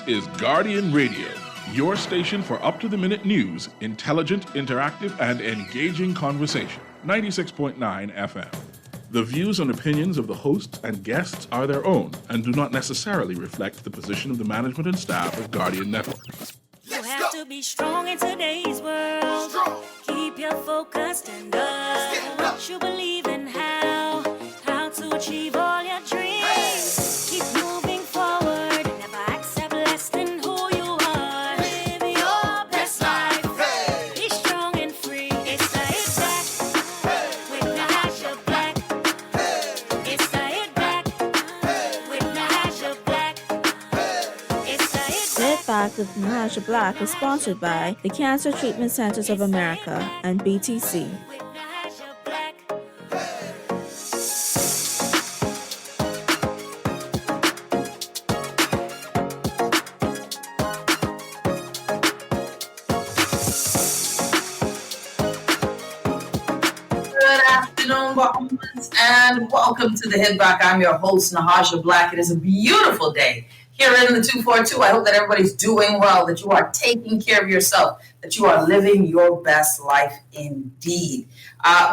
is Guardian Radio, your station for up-to-the-minute news, intelligent, interactive, and engaging conversation. 96.9 FM. The views and opinions of the hosts and guests are their own and do not necessarily reflect the position of the management and staff of Guardian Network. You have to be strong in today's world. Keep your focused and up. You believe in how to achieve all your dreams. Keep moving forward. Never accept less than who you are. Live your best life. Be strong and free. It's the Hit Back with Nahaja Black. It's the Hit Back with Nahaja Black. It's the Hit Back with Nahaja Black is sponsored by the Cancer Treatment Centers of America and BTC. And welcome to the Hit Back. I'm your host, Nahaja Black. It is a beautiful day here in the 242. I hope that everybody's doing well, that you are taking care of yourself, that you are living your best life indeed.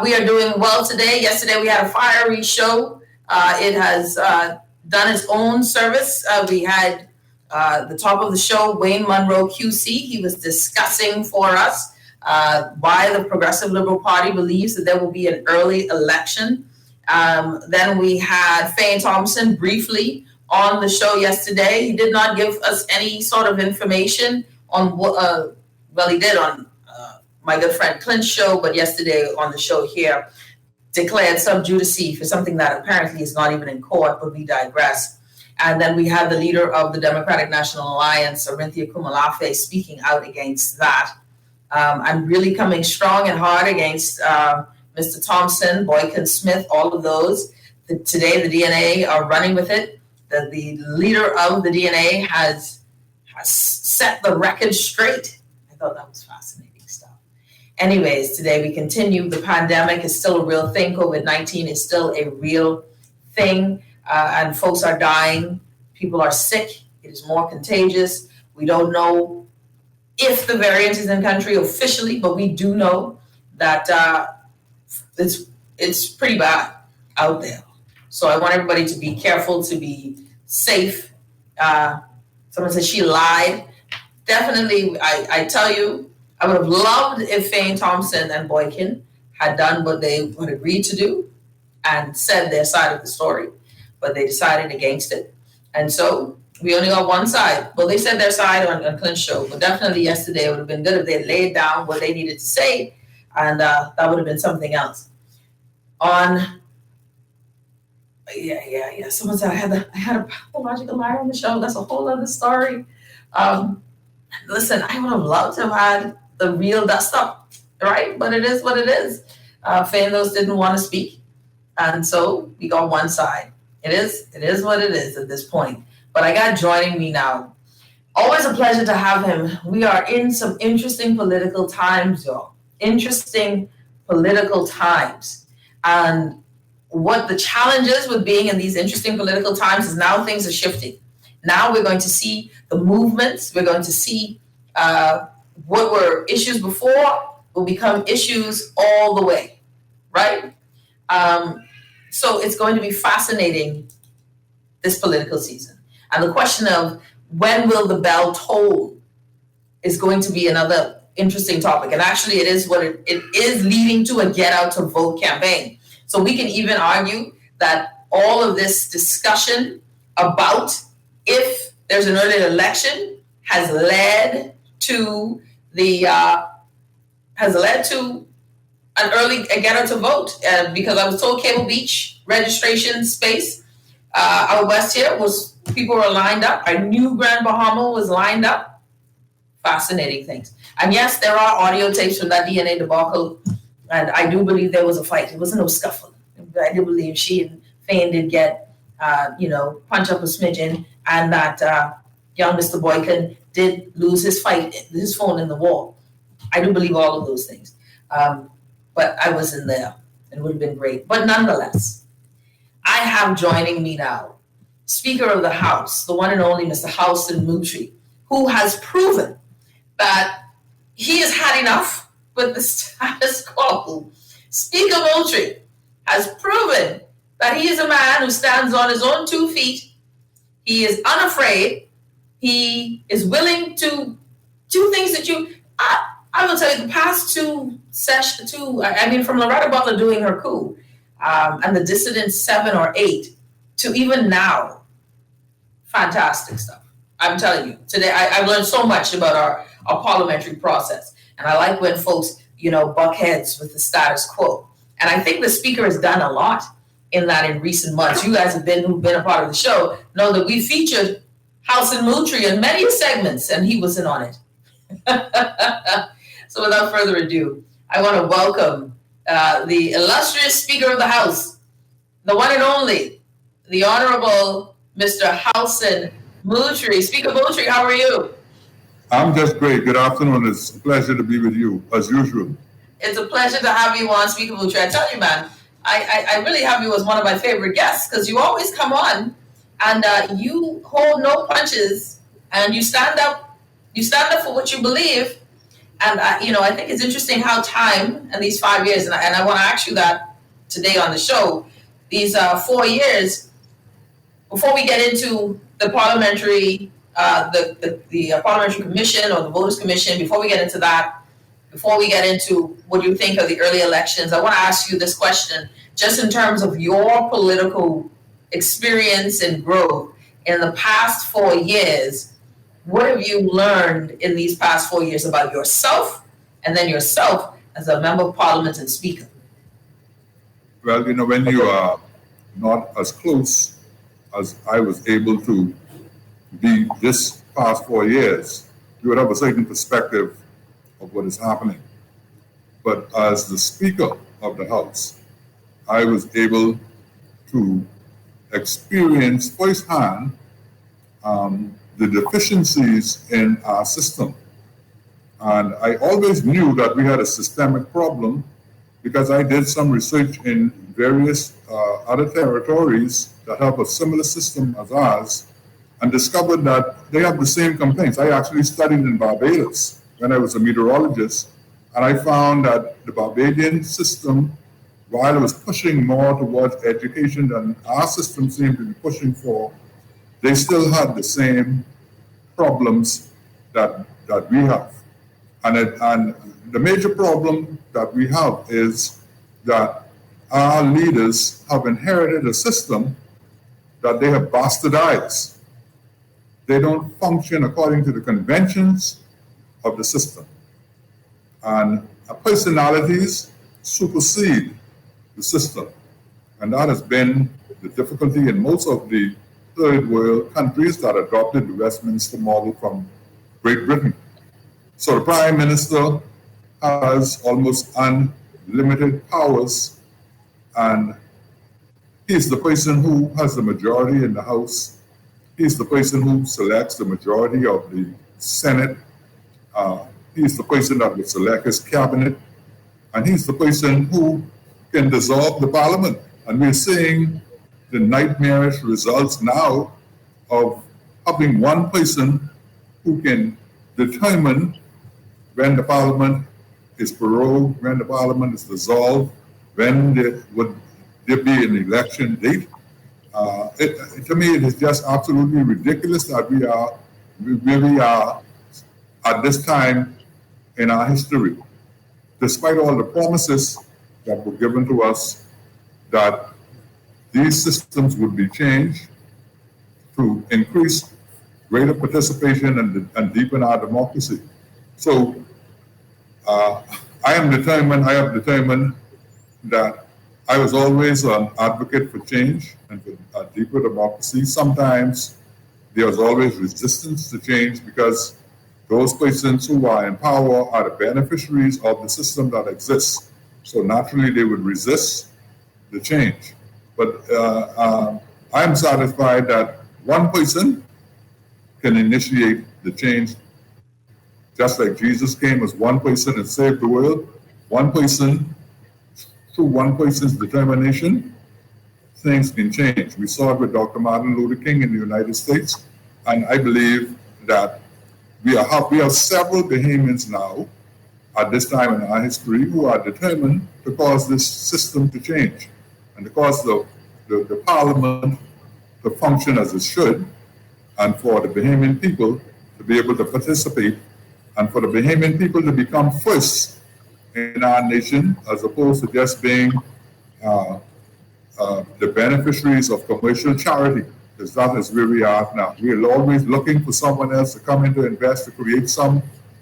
We are doing well today. Yesterday we had a fiery show. It has done its own service. We had the top of the show, Wayne Monroe QC. He was discussing for us why the Progressive Liberal Party believes that there will be an early election. Then we had Fane Thompson briefly on the show yesterday. He did not give us any sort of information on what, well, he did on my good friend Clint's show, but yesterday on the show here declared sub judice for something that apparently is not even in court, but we digress. And then we had the leader of the Democratic National Alliance, Orinthia Kumalafe, speaking out against that. I'm really coming strong and hard against Mr. Thompson, Boykin Smith, all of those. Today, the DNA are running with it. The leader of the DNA has set the record straight. I thought that was fascinating stuff. Anyways, today we continue. The pandemic is still a real thing. COVID-19 is still a real thing, and folks are dying. People are sick. It is more contagious. We don't know if the variant is in the country officially, but we do know that it's pretty bad out there. So I want everybody to be careful, to be safe. Someone said she lied. Definitely, I tell you, I would have loved if Fane Thompson and Boykin had done what they would agreed to do and said their side of the story, but they decided against it. And so we only got one side. Well, they said their side on Clint's show, but definitely yesterday it would have been good if they laid down what they needed to say, and that would have been something else. Someone said I had a pathological liar on the show. That's a whole other story. Listen, I would have loved to have had the real dust up, right? But it is what it is. Fandos didn't want to speak, and so we got one side. It is what it is at this point. But I got joining me now. Always a pleasure to have him. We are in some interesting political times, y'all. Interesting political times. And what the challenge is with being in these interesting political times is now things are shifting. Now we're going to see the movements. We're going to see what were issues before will become issues all the way, right? So it's going to be fascinating this political season. And the question of when will the bell toll is going to be another interesting topic. And actually it is what it is leading to a get out to vote campaign. So we can even argue that all of this discussion about if there's an early election has led to an early get out to vote. Because I was told Cable Beach registration space out west here people were lined up. I knew Grand Bahama was lined up. Fascinating things. And yes, there are audio tapes from that DNA debacle. And I do believe there was a fight. It wasn't no scuffle. I do believe she and Fane did get, punch up a smidgen. And that young Mr. Boykin did lose his phone in the wall. I do believe all of those things. But I wasn't there. It would have been great. But nonetheless, I have joining me now Speaker of the House, the one and only Mr. Houston Moutry. who has proven that he has had enough with the status quo. Speaker Moultrie has proven that he is a man who stands on his own 2 feet. He is unafraid. He is willing to do things that I will tell you, the past from Loretta Butler doing her coup, and the Dissident 7 or 8 to even now, fantastic stuff. I'm telling you, today I've learned so much about our parliamentary process. And I like when folks, buck heads with the status quo. And I think the speaker has done a lot in that in recent months. You guys who've been a part of the show know that we featured Housen Moultrie in many segments, and he wasn't on it. So without further ado, I want to welcome the illustrious Speaker of the House, the one and only, the Honorable Mr. Housen Moultrie. Speaker Moultrie, how are you? I'm just great. Good afternoon. It's a pleasure to be with you, as usual. It's a pleasure to have you on, Speaker Moultrie. I tell you, man, I really have you as one of my favorite guests because you always come on and you hold no punches and you stand up for what you believe. And, I think it's interesting how time and these 5 years, and I want to ask you that today on the show, these 4 years, before we get into the parliamentary, the parliamentary commission or the voters commission, before we get into that, before we get into what you think of the early elections, I want to ask you this question, just in terms of your political experience and growth in the past 4 years. What have you learned in these past 4 years about yourself and then yourself as a member of parliament and speaker? Well, when you are not as close as I was able to be this past 4 years, you would have a certain perspective of what is happening. But as the Speaker of the House, I was able to experience firsthand the deficiencies in our system. And I always knew that we had a systemic problem because I did some research in various other territories that have a similar system as ours and discovered that they have the same complaints. I actually studied in Barbados when I was a meteorologist, and I found that the Barbadian system, while it was pushing more towards education than our system seemed to be pushing for, they still had the same problems that we have. And the major problem that we have is that our leaders have inherited a system that they have bastardized. They don't function according to the conventions of the system. And personalities supersede the system. And that has been the difficulty in most of the third world countries that adopted the Westminster model from Great Britain. So the Prime Minister has almost unlimited powers, and he's the person who has the majority in the House. He's the person who selects the majority of the Senate. He's the person that would select his cabinet, and he's the person who can dissolve the parliament. And we're seeing the nightmarish results now of having one person who can determine when the parliament is prorogued, when the parliament is dissolved, when would there be an election date. To me, it is just absolutely ridiculous that we are where we are at this time in our history, despite all the promises that were given to us that these systems would be changed to increase greater participation and deepen our democracy. So I have determined that I was always an advocate for change and for a deeper democracy. Sometimes there was always resistance to change because those persons who are in power are the beneficiaries of the system that exists. So naturally they would resist the change. But I'm satisfied that one person can initiate the change, just like Jesus came as one person and saved the world. One person, through one person's determination, things can change. We saw it with Dr. Martin Luther King in the United States, and I believe that we have several Bahamians now at this time in our history who are determined to cause this system to change and to cause the parliament to function as it should, and for the Bahamian people to be able to participate, and for the Bahamian people to become first in our nation as opposed to just being the beneficiaries of commercial charity, because that is where we are now. We are always looking for someone else to come in to invest, to create some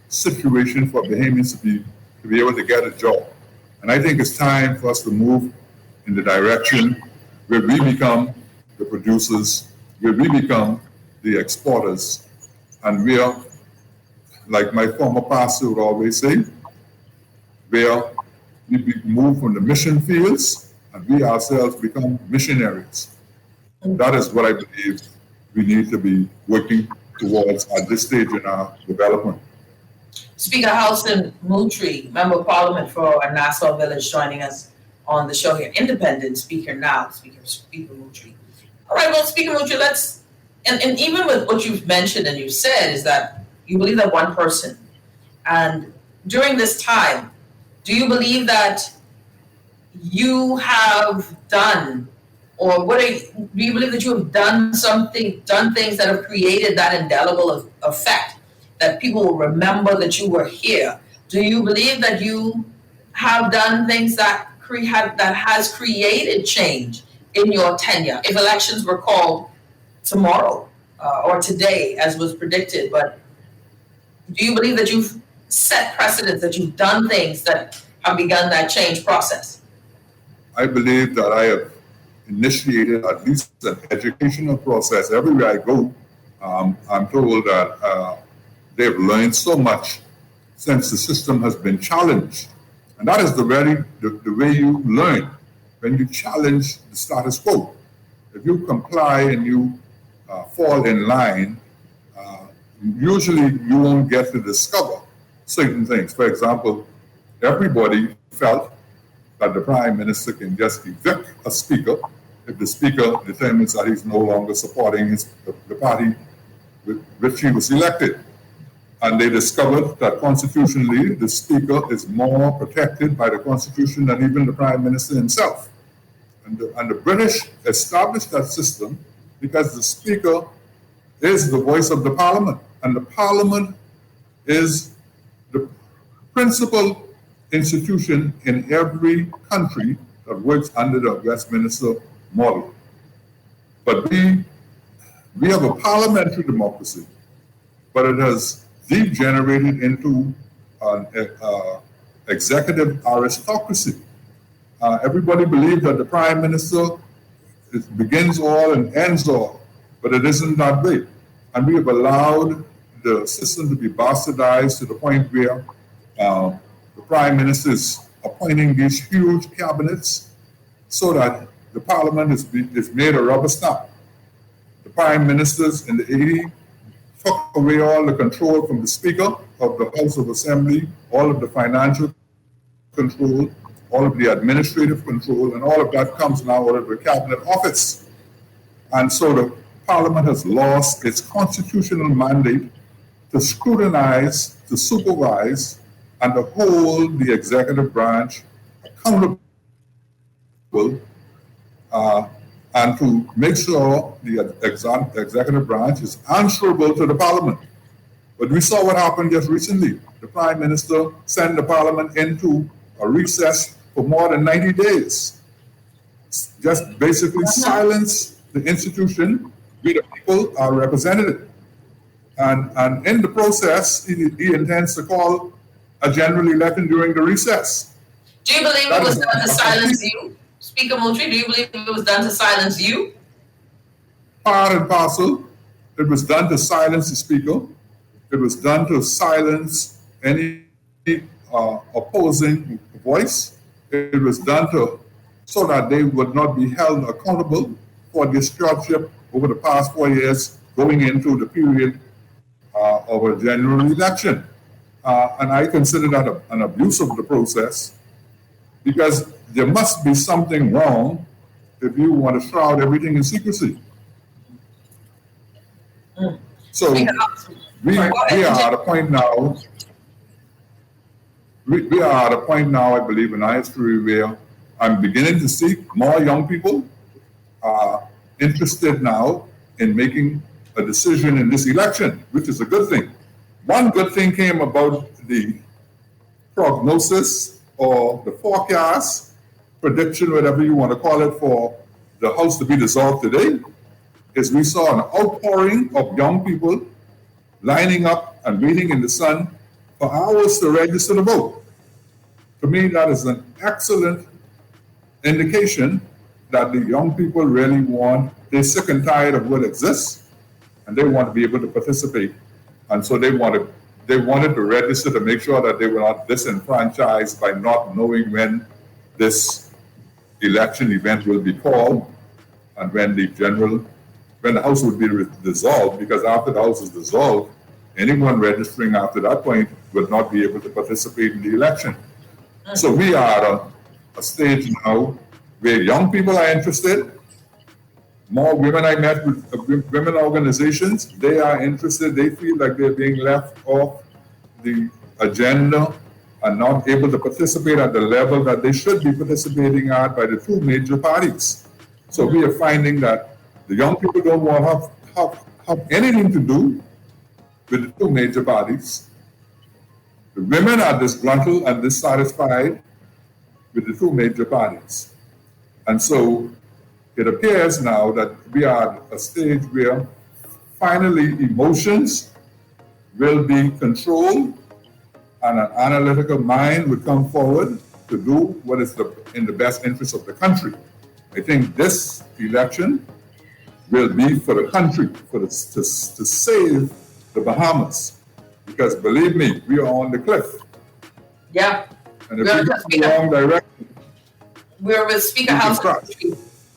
situation for Bahamians to be able to get a job. And I think it's time for us to move in the direction where we become the producers, where we become the exporters, and we are, like my former pastor would always say, where we move from the mission fields and we ourselves become missionaries. That is what I believe we need to be working towards at this stage in our development. Speaker Halson Moultrie, Member of Parliament for Nassau Village, joining us on the show here. Independent speaker now, Speaker Moultrie. All right, well, Speaker Moultrie, and even with what you've mentioned and you've said is that you believe that one person. And during this time, do you believe that you have done, or do you believe that you have done things that have created that indelible effect, that people will remember that you were here? Do you believe that you have done things that has created change in your tenure? If elections were called tomorrow or today, as was predicted, but do you believe that you've set precedents, that you've done things that have begun that change process? I believe that I have initiated at least an educational process. Everywhere I go, I'm told that they've learned so much since the system has been challenged. And that is the way you learn, when you challenge the status quo. If you comply and you fall in line, usually you won't get to discover certain things. For example, everybody felt that the Prime Minister can just evict a speaker if the speaker determines that he's no longer supporting the party with which he was elected. And they discovered that constitutionally, the speaker is more protected by the Constitution than even the Prime Minister himself. And the British established that system because the speaker is the voice of the Parliament, and the Parliament is the principal institution in every country that works under the Westminster model. But we have a parliamentary democracy, but it has degenerated into an executive aristocracy. Everybody believes that the Prime Minister begins all and ends all, but it isn't that way. And we have allowed the system to be bastardized to the point where the Prime Minister is appointing these huge cabinets so that the Parliament is made a rubber stamp. The Prime Ministers in the 80s took away all the control from the Speaker of the House of Assembly, all of the financial control, all of the administrative control, and all of that comes now out of the Cabinet Office. And so the Parliament has lost its constitutional mandate to scrutinize, to supervise, and to hold the executive branch accountable and to make sure the executive branch is answerable to the Parliament. But we saw what happened just recently. The Prime Minister sent the Parliament into a recess for more than 90 days. Just basically silence the institution where the people are represented. And in the process, he intends to call a general election during the recess. Do you believe it was done to silence you? Speaker Moultrie, do you believe it was done to silence you? Part and parcel. It was done to silence the Speaker. It was done to silence any opposing voice. It was done so that they would not be held accountable for their stewardship over the past 4 years going into the period of a general election. And I consider that an abuse of the process, because there must be something wrong if you want to shroud everything in secrecy. So we are at a point now. We are at a point now, I believe, in our history where I'm beginning to see more young people are interested now in making a decision in this election, which is a good thing. One good thing came about the prognosis or the forecast, prediction, whatever you want to call it, for the House to be dissolved today, is we saw an outpouring of young people lining up and waiting in the sun for hours to register to vote. To me, that is an excellent indication that the young people really they're sick and tired of what exists, and they want to be able to participate. And so they wanted to register to make sure that they were not disenfranchised by not knowing when this election event will be called and when the House would be dissolved, because after the House is dissolved, anyone registering after that point would not be able to participate in the election. So we are at a stage now where young people are interested. More women I met with women organizations, they are interested. They feel like they're being left off the agenda and not able to participate at the level that they should be participating at by the two major parties. So we are finding that the young people don't want to have anything to do with the two major parties. The women are disgruntled and dissatisfied with the two major parties. And so it appears now that we are at a stage where finally emotions will be controlled and an analytical mind would come forward to do what is in the best interest of the country. I think this election will be for the country, to save the Bahamas. Because believe me, we are on the cliff. Yeah. And if we go in the wrong direction, we're with Speaker House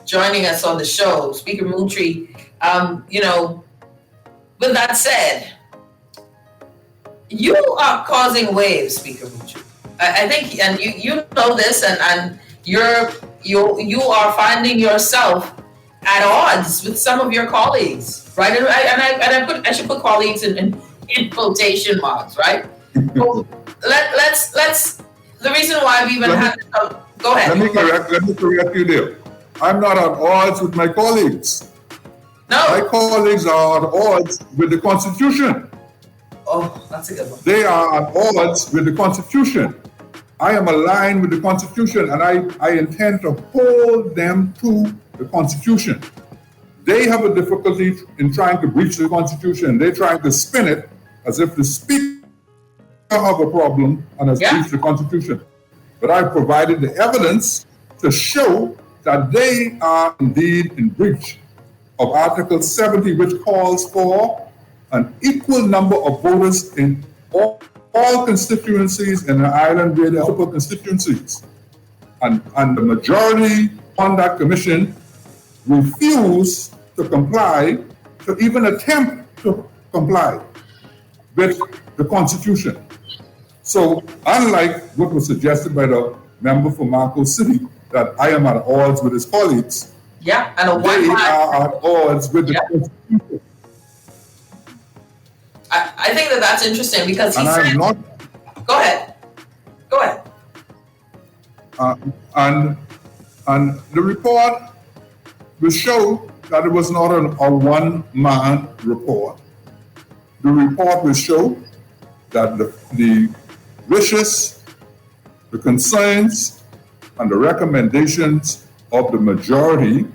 joining us on the show, Speaker Moontree. With that said, you are causing waves, Speaker Moontree. I think, and you know this, and you are finding yourself at odds with some of your colleagues, right? And I should put colleagues in quotation marks, right? Well, let's. The reason why we even had. Go ahead. Let me correct you there. I'm not at odds with my colleagues. No. My colleagues are at odds with the Constitution. Oh, that's a good one. They are at odds with the Constitution. I am aligned with the Constitution, and I intend to hold them to the Constitution. They have a difficulty in trying to breach the Constitution. They're trying to spin it as if the Speaker have a problem and has breached the Constitution. But I provided the evidence to show that they are indeed in breach of Article 70, which calls for an equal number of voters in all constituencies in the island where there are super constituencies. And the majority on that commission refused to comply, to even attempt to comply with the Constitution. So unlike what was suggested by the member for Marco City, that I am at odds with his colleagues, and they are at odds with the Constitution. I think that's interesting because he said... I'm not... Go ahead. And the report will show that it was not a one-man report. The report will show that the wishes, the concerns, and the recommendations of the majority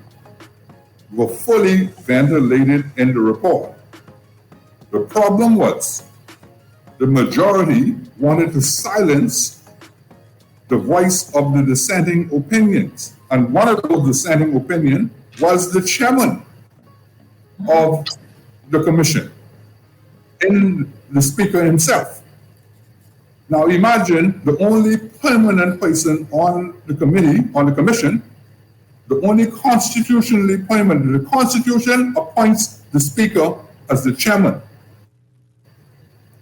were fully ventilated in the report. The problem was the majority wanted to silence the voice of the dissenting opinions. And one of those dissenting opinions was the chairman of the commission, in the Speaker himself. Now imagine the only permanent person on the commission, the only constitutionally permanent. The Constitution appoints the Speaker as the chairman.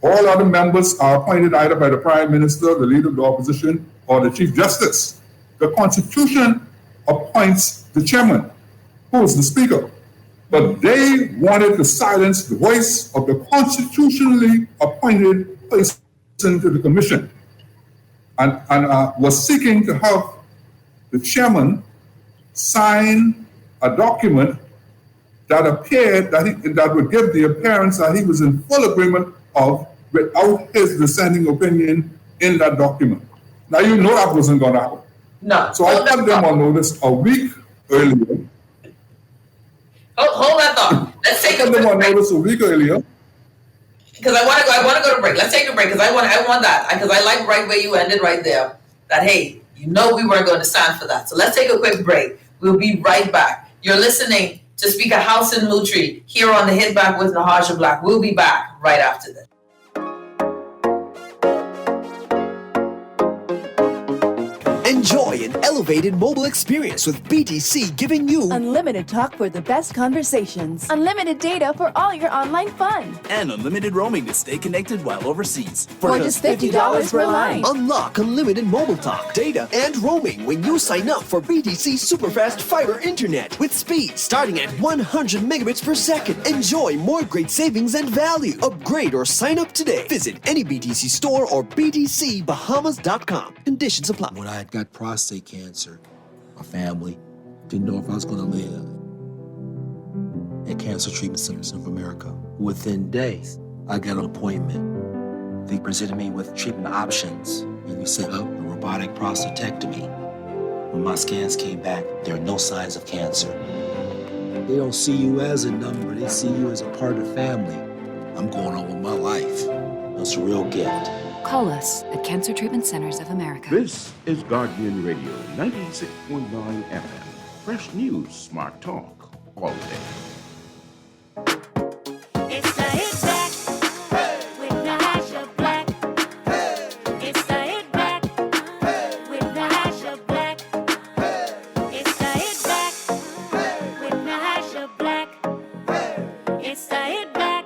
All other members are appointed either by the Prime Minister, the Leader of the Opposition, or the Chief Justice. The Constitution appoints the chairman, who is the Speaker. But they wanted to silence the voice of the constitutionally appointed person to the commission, and was seeking to have the chairman sign a document that appeared that would give the appearance that he was in full agreement of without his dissenting opinion in that document. Now you know that wasn't going to happen. No. So I put them on notice a week earlier. Hold that thought. Let's take a put them on break. notice a week earlier. Because I want to go to break. Let's take a break because I want that because I like right where you ended right there. That hey, you know we weren't going to stand for that. So let's take a quick break. We'll be right back. You're listening to Speaker Halson Mutri here on the Hit Back with Nahaja Black. We'll be back right after this. Enjoy an elevated mobile experience with BTC, giving you unlimited talk for the best conversations, unlimited data for all your online fun, and unlimited roaming to stay connected while overseas. For just $50 per line. Unlock unlimited mobile talk, data, and roaming when you sign up for BTC Superfast Fiber Internet with speed starting at 100 megabits per second. Enjoy more great savings and value. Upgrade or sign up today. Visit any BTC store or btcbahamas.com. Conditions apply. When I got prostate cancer, my family didn't know if I was going to live. At Cancer Treatment Centers of America, within days, I got an appointment. They presented me with treatment options, and we set up a robotic prostatectomy. When my scans came back, there are no signs of cancer. They don't see you as a number, they see you as a part of the family. I'm going on with my life. That's a real gift. Call us at Cancer Treatment Centers of America. This is Guardian Radio, 96.9 FM. Fresh news, smart talk, all day. It's the Hit Back with Nahaja Black. It's the Hit Back with Nahaja Black. It's the Hit Back with Nahaja Black. It's the Hit Back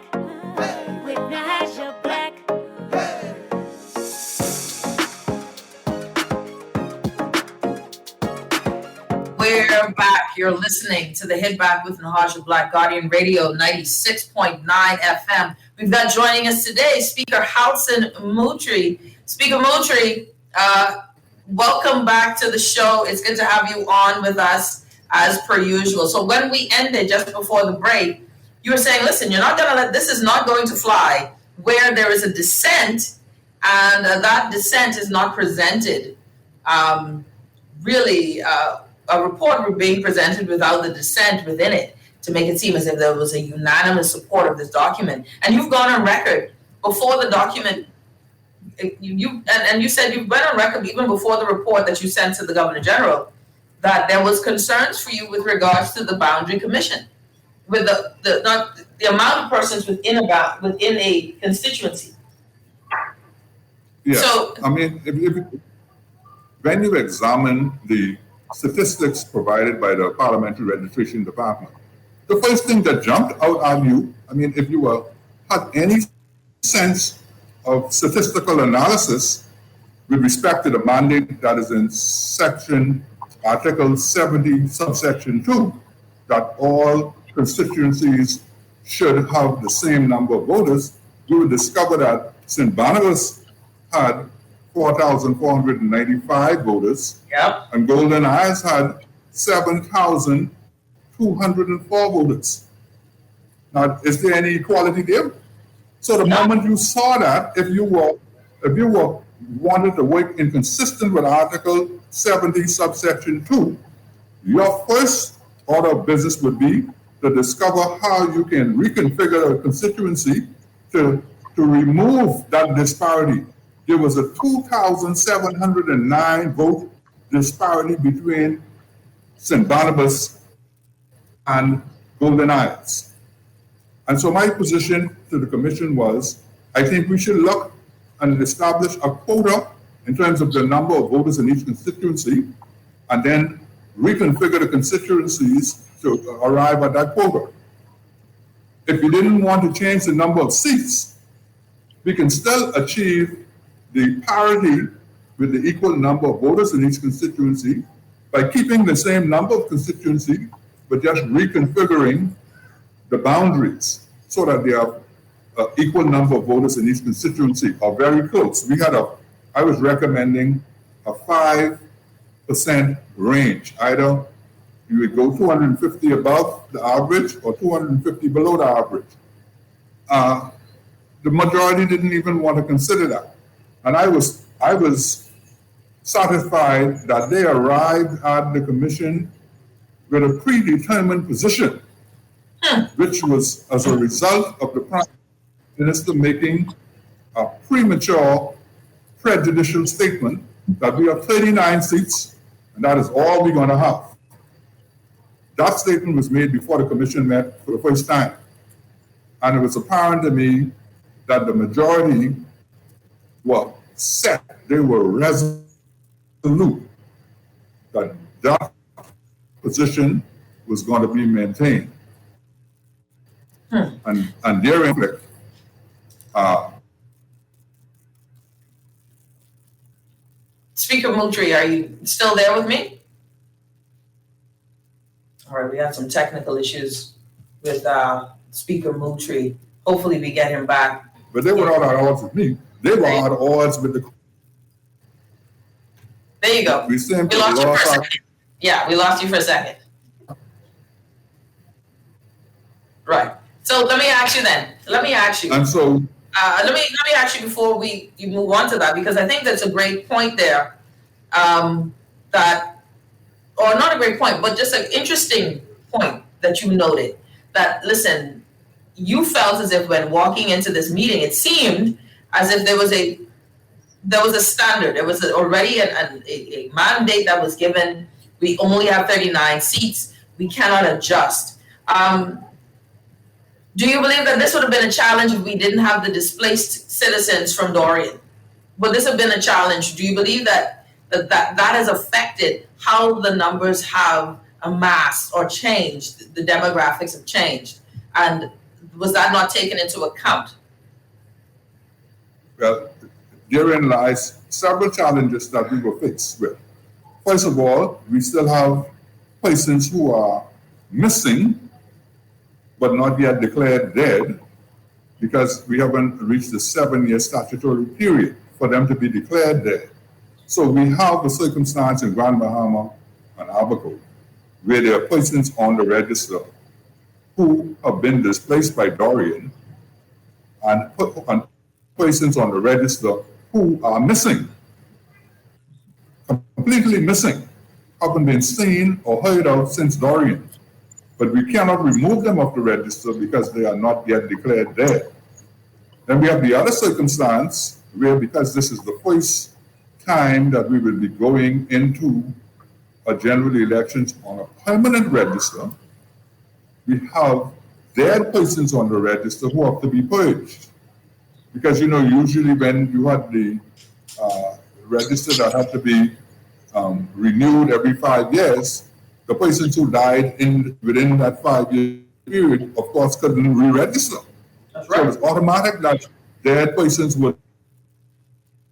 with Nahaja Black. We're back. You're listening to the Hit Back with Nahaja Black, Guardian Radio 96.9 FM. We've got joining us today Speaker Halson Mutri. Speaker Mutri, welcome back to the show. It's good to have you on with us as per usual. So when we ended just before the break, you were saying, listen, you're not going to this is not going to fly where there is a dissent and that dissent is not presented. A report being presented without the dissent within it to make it seem as if there was a unanimous support of this document. And you've gone on record before the document, you said you've been on record even before the report that you sent to the Governor General that there was concerns for you with regards to the Boundary Commission, with the amount of persons within a constituency. Yeah, So, I mean, when you examine the statistics provided by the Parliamentary Registration Department, the first thing that jumped out at you, I mean, if you had any sense of statistical analysis with respect to the mandate that is in Article 70, subsection 2, that all constituencies should have the same number of voters, you would discover that St. Barnabas had 4,495 voters, yep. and Golden Eyes had 7,204 voters. Now, is there any equality there? So the moment you saw that, if you wanted to work inconsistent with Article 70, subsection 2, your first order of business would be to discover how you can reconfigure a constituency to remove that disparity. There was a 2,709 vote disparity between St. Barnabas and Golden Isles. And so my position to the commission was, I think we should look and establish a quota in terms of the number of voters in each constituency, and then reconfigure the constituencies to arrive at that quota. If we didn't want to change the number of seats, we can still achieve the parity with the equal number of voters in each constituency by keeping the same number of constituency, but just reconfiguring the boundaries so that there are equal number of voters in each constituency or very close. I was recommending a 5% range. Either you would go 250 above the average or 250 below the average. The majority didn't even want to consider that. And I was satisfied that they arrived at the commission with a predetermined position, which was as a result of the Prime Minister making a premature, prejudicial statement that we have 39 seats and that is all we're going to have. That statement was made before the commission met for the first time. And it was apparent to me that the majority were set, they were resolute that that position was going to be maintained. And their conflict, Speaker Moultrie, are you still there with me? All right, we had some technical issues with Speaker Moultrie. Hopefully we get him back. But they were not at odds with me. They were at odds with the... There you go. We lost you for a second. Yeah, we lost you for a second. Right. So let me ask you then. And so... let me ask you before you move on to that, because I think that's a great point there. Or not a great point, but just an interesting point that you noted. That, listen, you felt as if when walking into this meeting, it seemed as if there was a standard. There was already a mandate that was given. We only have 39 seats. We cannot adjust. Do you believe that this would have been a challenge if we didn't have the displaced citizens from Dorian? Would this have been a challenge? Do you believe that has affected how the numbers have amassed or changed, the demographics have changed? And was that not taken into account? Well, therein lies several challenges that we were faced with. First of all, we still have persons who are missing but not yet declared dead because we haven't reached the 7-year statutory period for them to be declared dead. So we have a circumstance in Grand Bahama and Abaco where there are persons on the register who have been displaced by Dorian and persons on the register who are missing, completely missing, haven't been seen or heard of since Dorian. But we cannot remove them off the register because they are not yet declared dead. Then we have the other circumstance where, because this is the first time that we will be going into a general elections on a permanent register, we have dead persons on the register who have to be purged. Because, usually when you had the register that had to be renewed every 5 years, the persons who died within that 5-year period, of course, couldn't re-register. That's right. So it's automatic that dead persons would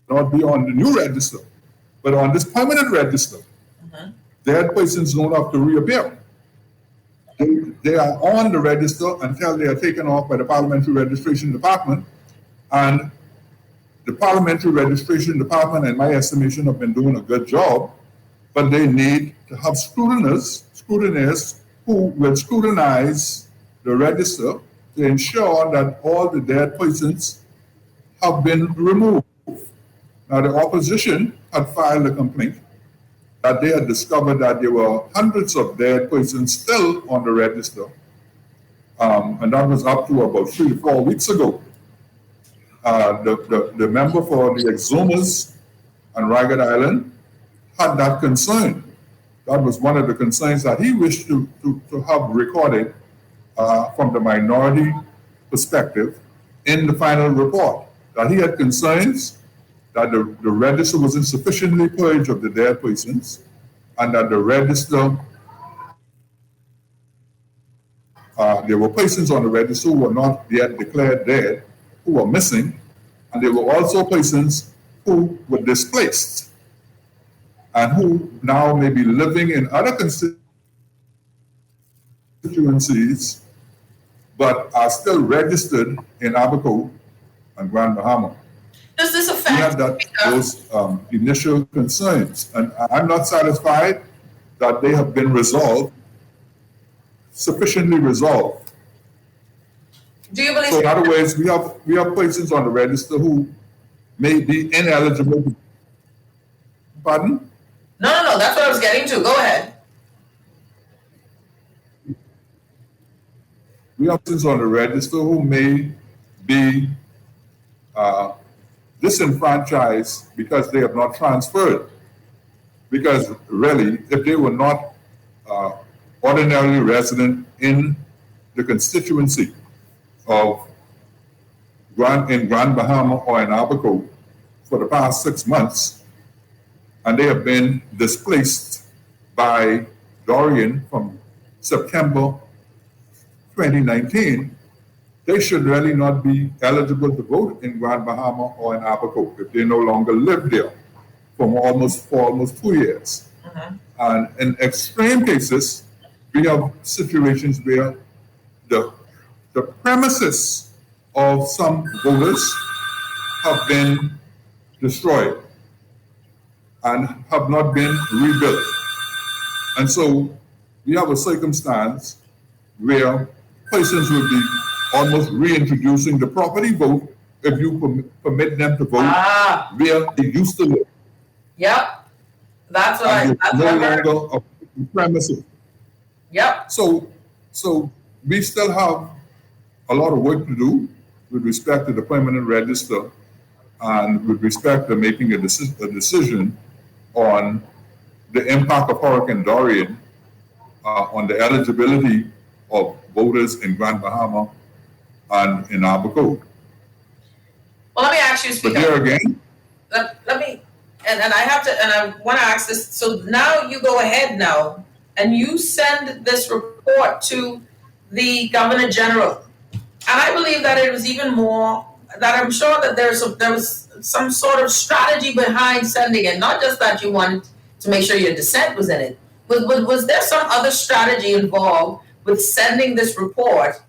not be on the new register. But on this permanent register, dead persons don't have to reappear. They are on the register until they are taken off by the Parliamentary Registration Department. And the Parliamentary Registration Department, in my estimation, have been doing a good job, but they need to have scrutineers who will scrutinize the register to ensure that all the dead persons have been removed. Now, the opposition had filed a complaint that they had discovered that there were hundreds of dead persons still on the register, and that was up to about 3 to 4 weeks ago. The member for the Exumas and Ragged Island had that concern. That was one of the concerns that he wished to have recorded from the minority perspective in the final report, that he had concerns that the register was insufficiently purged of the dead persons, and that the register, there were persons on the register who were not yet declared dead, who were missing, and there were also persons who were displaced and who now may be living in other constituencies but are still registered in Abaco and Grand Bahama. Does this affect? We have those initial concerns, and I'm not satisfied that they have been sufficiently resolved. Do you believe? So in other words, we have persons on the register who may be ineligible. Pardon? No. That's what I was getting to. Go ahead. We have persons on the register who may be disenfranchised because they have not transferred. Because really, if they were not ordinarily resident in the constituency of in Grand Bahama or in Abaco for the past 6 months, and they have been displaced by Dorian from September 2019, they should really not be eligible to vote in Grand Bahama or in Abaco if they no longer live there for almost 2 years. Mm-hmm. And in extreme cases, we have situations where the premises of some voters have been destroyed and have not been rebuilt. And so we have a circumstance where persons will be almost reintroducing the property vote if you permit them to vote where they used to live. Yep. That's what that's no longer a premises. Yep. So we still have a lot of work to do with respect to the permanent register and with respect to making a decision on the impact of Hurricane Dorian on the eligibility of voters in Grand Bahama and in Abaco. Well, let me ask you, Speaker. But there again, let me, and I have to, and I want to ask this. So now you go ahead now, and you send this report to the Governor General, and I believe that it was even more. That I'm sure that there was some sort of strategy behind sending it, not just that you wanted to make sure your dissent was in it. Was there some other strategy involved with sending this report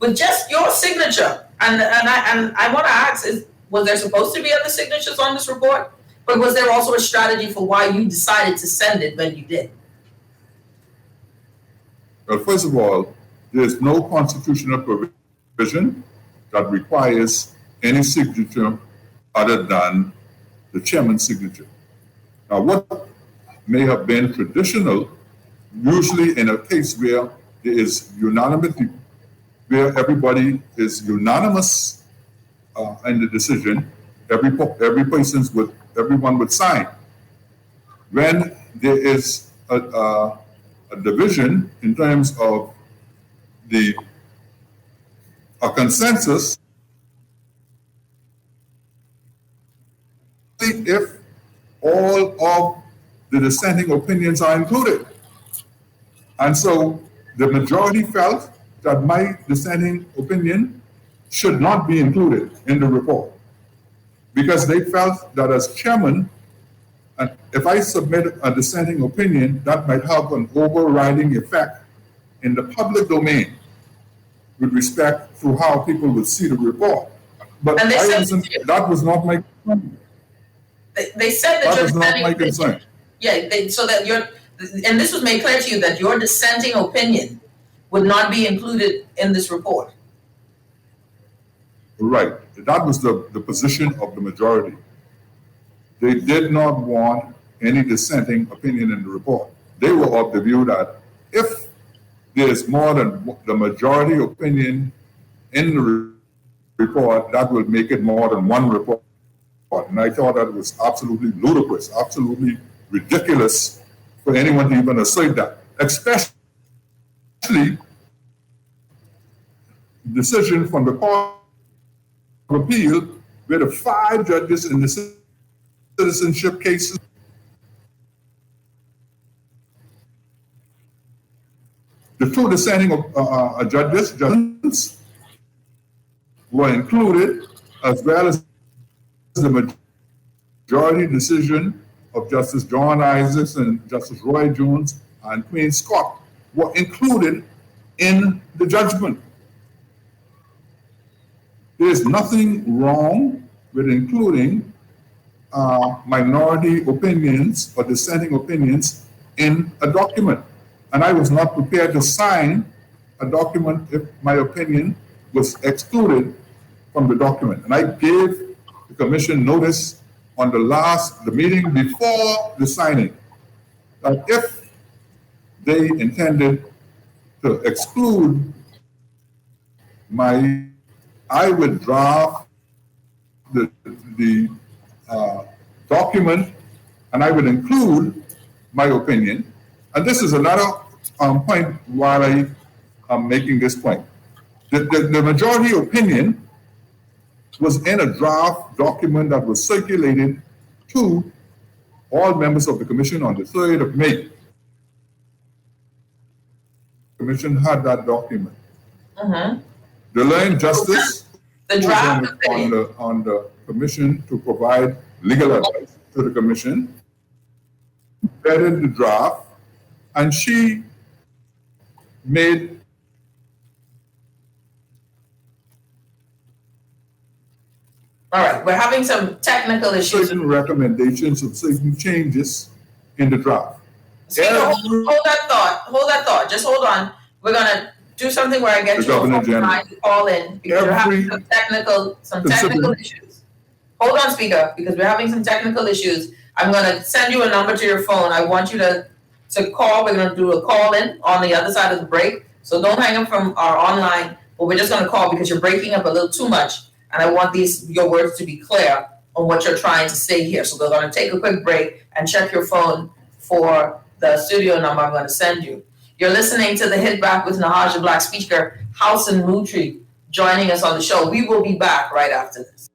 with just your signature? And I want to ask, was there supposed to be other signatures on this report? But was there also a strategy for why you decided to send it when you did? Well, first of all, there's no constitutional provision that requires any signature other than the chairman's signature. Now, what may have been traditional, usually in a case where there is unanimity, where everybody is unanimous in the decision, everyone would sign. When there is a division in terms of a consensus, if all of the dissenting opinions are included. And so the majority felt that my dissenting opinion should not be included in the report because they felt that as chairman, and if I submit a dissenting opinion, that might have an overriding effect in the public domain with respect to how people would see the report. But that was not my concern. They said that was not my concern. Yeah, so that and this was made clear to you that your dissenting opinion would not be included in this report. Right. That was the position of the majority. They did not want any dissenting opinion in the report. They were of the view that if there's more than the majority opinion in the report, that would make it more than one report. And I thought that was absolutely ludicrous, absolutely ridiculous for anyone to even assert that, especially decision from the Court of Appeal where the 5 judges in the citizenship cases the 2 dissenting judges were included, as well as the majority decision of Justice John Isaacs and Justice Roy Jones and Queen Scott were included in the judgment. there's nothing wrong with including minority opinions or dissenting opinions in a document. And I was not prepared to sign a document if my opinion was excluded from the document. And I gave the commission notice on the meeting before the signing, that if they intended to exclude I would draft the document and I would include my opinion. And this is another point while I am making this point. The majority opinion was in a draft document that was circulated to all members of the commission on the 3rd of May. The commission had that document. The Learned Justice The draft on the commission to provide legal advice to the commission, vetted the draft, and she made All right, we're having some technical issues. certain recommendations of certain changes in the draft. Speaker, hold that thought. Just hold on. We're gonna do something where I get The you Governor a General. time to call in because we're having some technical issues. Hold on, Speaker, because we're having some technical issues. I'm gonna send you a number to your phone. I want you to call. We're gonna do a call in on the other side of the break. So don't hang up from our online, but we're just gonna call because you're breaking up a little too much. And I want your words to be clear on what you're trying to say here. So we're gonna take a quick break and check your phone for the studio number I'm gonna send you. You're listening to the Hit Back with Nahaja Black, Speaker House and Mutri joining us on the show. We will be back right after this.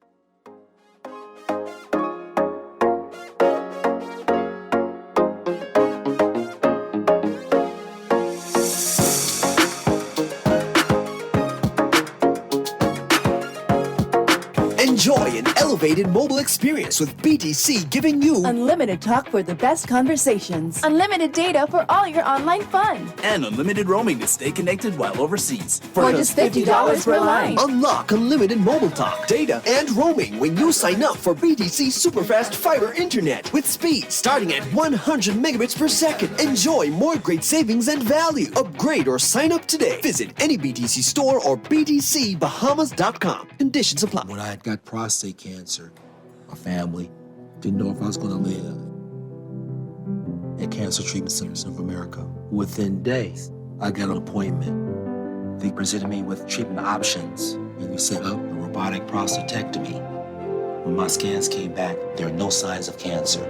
Enjoy an elevated mobile experience with BTC, giving you unlimited talk for the best conversations, Unlimited data for all your online fun. And unlimited roaming to stay connected while overseas. for just $50 per line. unlock unlimited mobile talk, data, and roaming when you sign up for BTC Superfast Fiber Internet with speed starting at 100 megabits per second. Enjoy more great savings and value. Upgrade or sign up today. Visit any BTC store or btcbahamas.com. Conditions apply. When I got prostate cancer, my family didn't know if I was going to live. At Cancer Treatment Centers of America, within days, I got an appointment. They presented me with treatment options, and we set up a robotic prostatectomy. When my scans came back, there are no signs of cancer.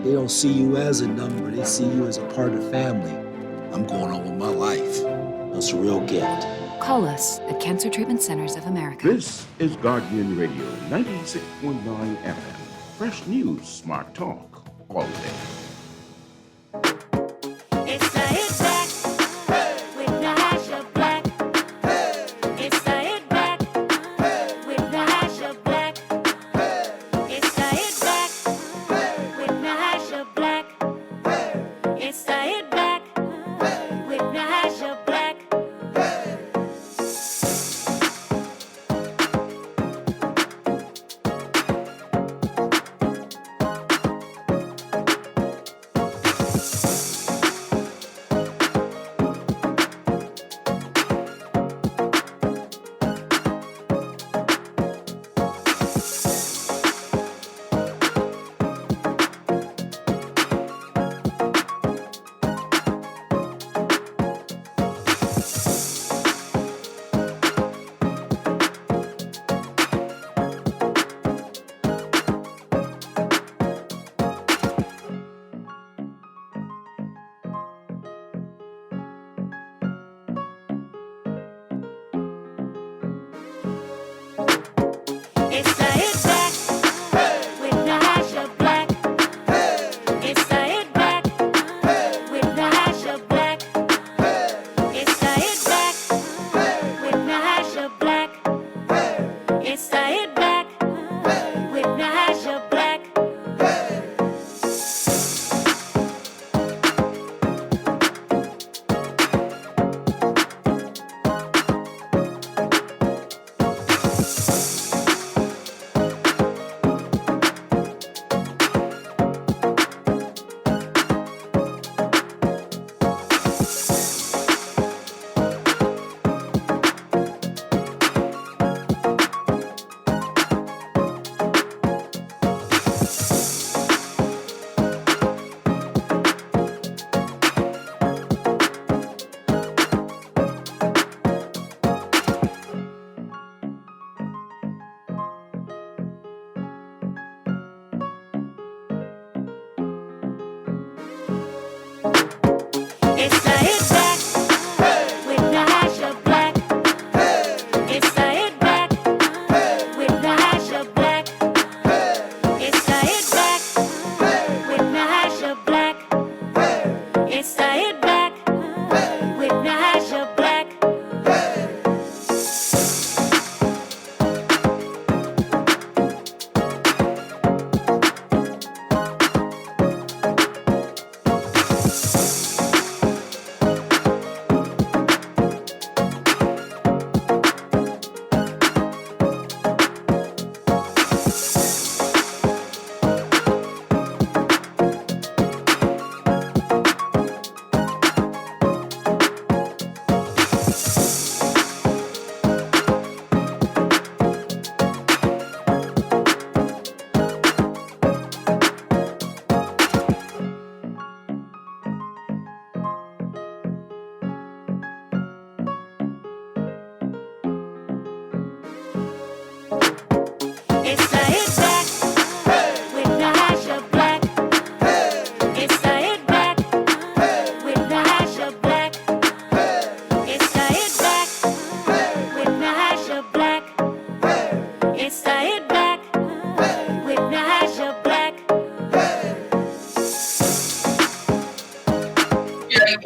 They don't see you as a number, they see you as a part of the family. I'm going on with my life. It's a real gift. Call us at Cancer Treatment Centers of America. This is Guardian Radio 96.9 FM. Fresh news, smart talk, all day. It's the Hit Back with Nahaja Black. It's the Hit Back with Nahaja Black. It's the Hit Back with Nahaja Black. It's the Hit Back with Nahaja Black.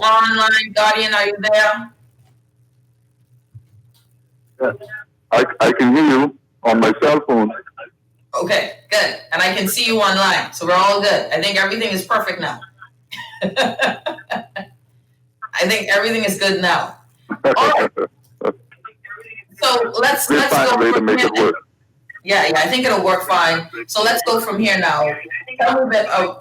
online? Guardian, are you there? Yes. I can hear you on my cell phone. Okay, good. And I can see you online, so we're all good. I think everything is perfect now. I think everything is good now. All right. So let's go from here. Yeah, I think it'll work fine. So let's go from here now. Tell me a bit of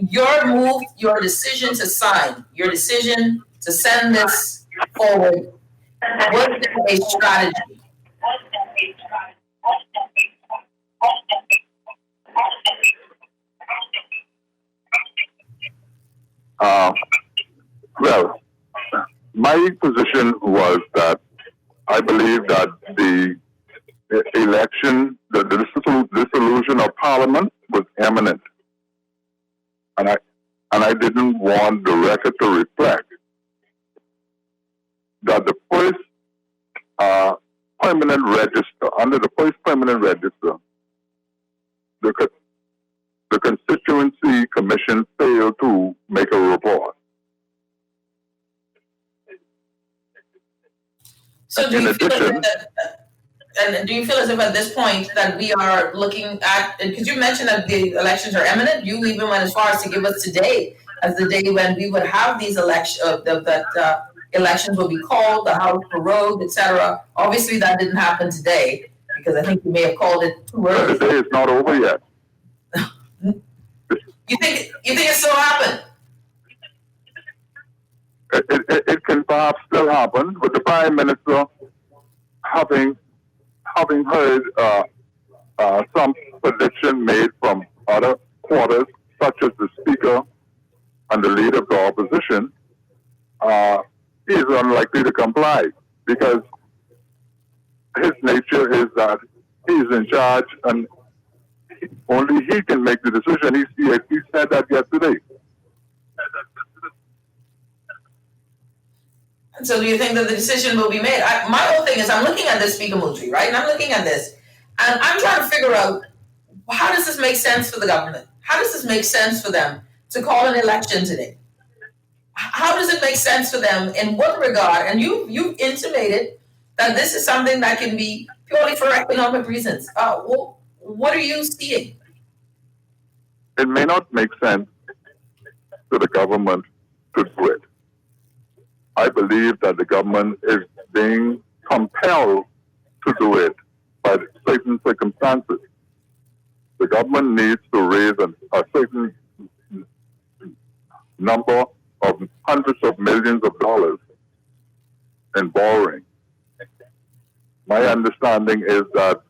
your decision to sign, your decision to send this forward. Was there a strategy? Well, my position was that I believe that the election, the dissolution of Parliament was imminent, and I didn't want the record to reflect that the first permanent register, under the first permanent register, the Constituency Commission failed to make a report. So do you feel as if at this point that we are looking at, because you mentioned that the elections are imminent, you even went as far as to give us today as the day when we would have these elections, elections will be called, the House prorogued, etc. Obviously that didn't happen today, because I think you may have called it too early. Today is not over yet. You think it still happened? It can perhaps still happen, but the Prime Minister, having heard some prediction made from other quarters, such as the Speaker and the leader of the opposition, he is unlikely to comply, because his nature is that he is in charge and only he can make the decision. He said that yesterday. So do you think that the decision will be made? My whole thing is I'm looking at this, Speaker Mutri, right? And I'm looking at this, and I'm trying to figure out, how does this make sense for the government? How does this make sense for them to call an election today? How does it make sense for them? In what regard? And you've intimated that this is something that can be purely for economic reasons. What are you seeing? It may not make sense to the government to do it. I believe that the government is being compelled to do it by certain circumstances. The government needs to raise a certain number of hundreds of millions of dollars in borrowing. My understanding is that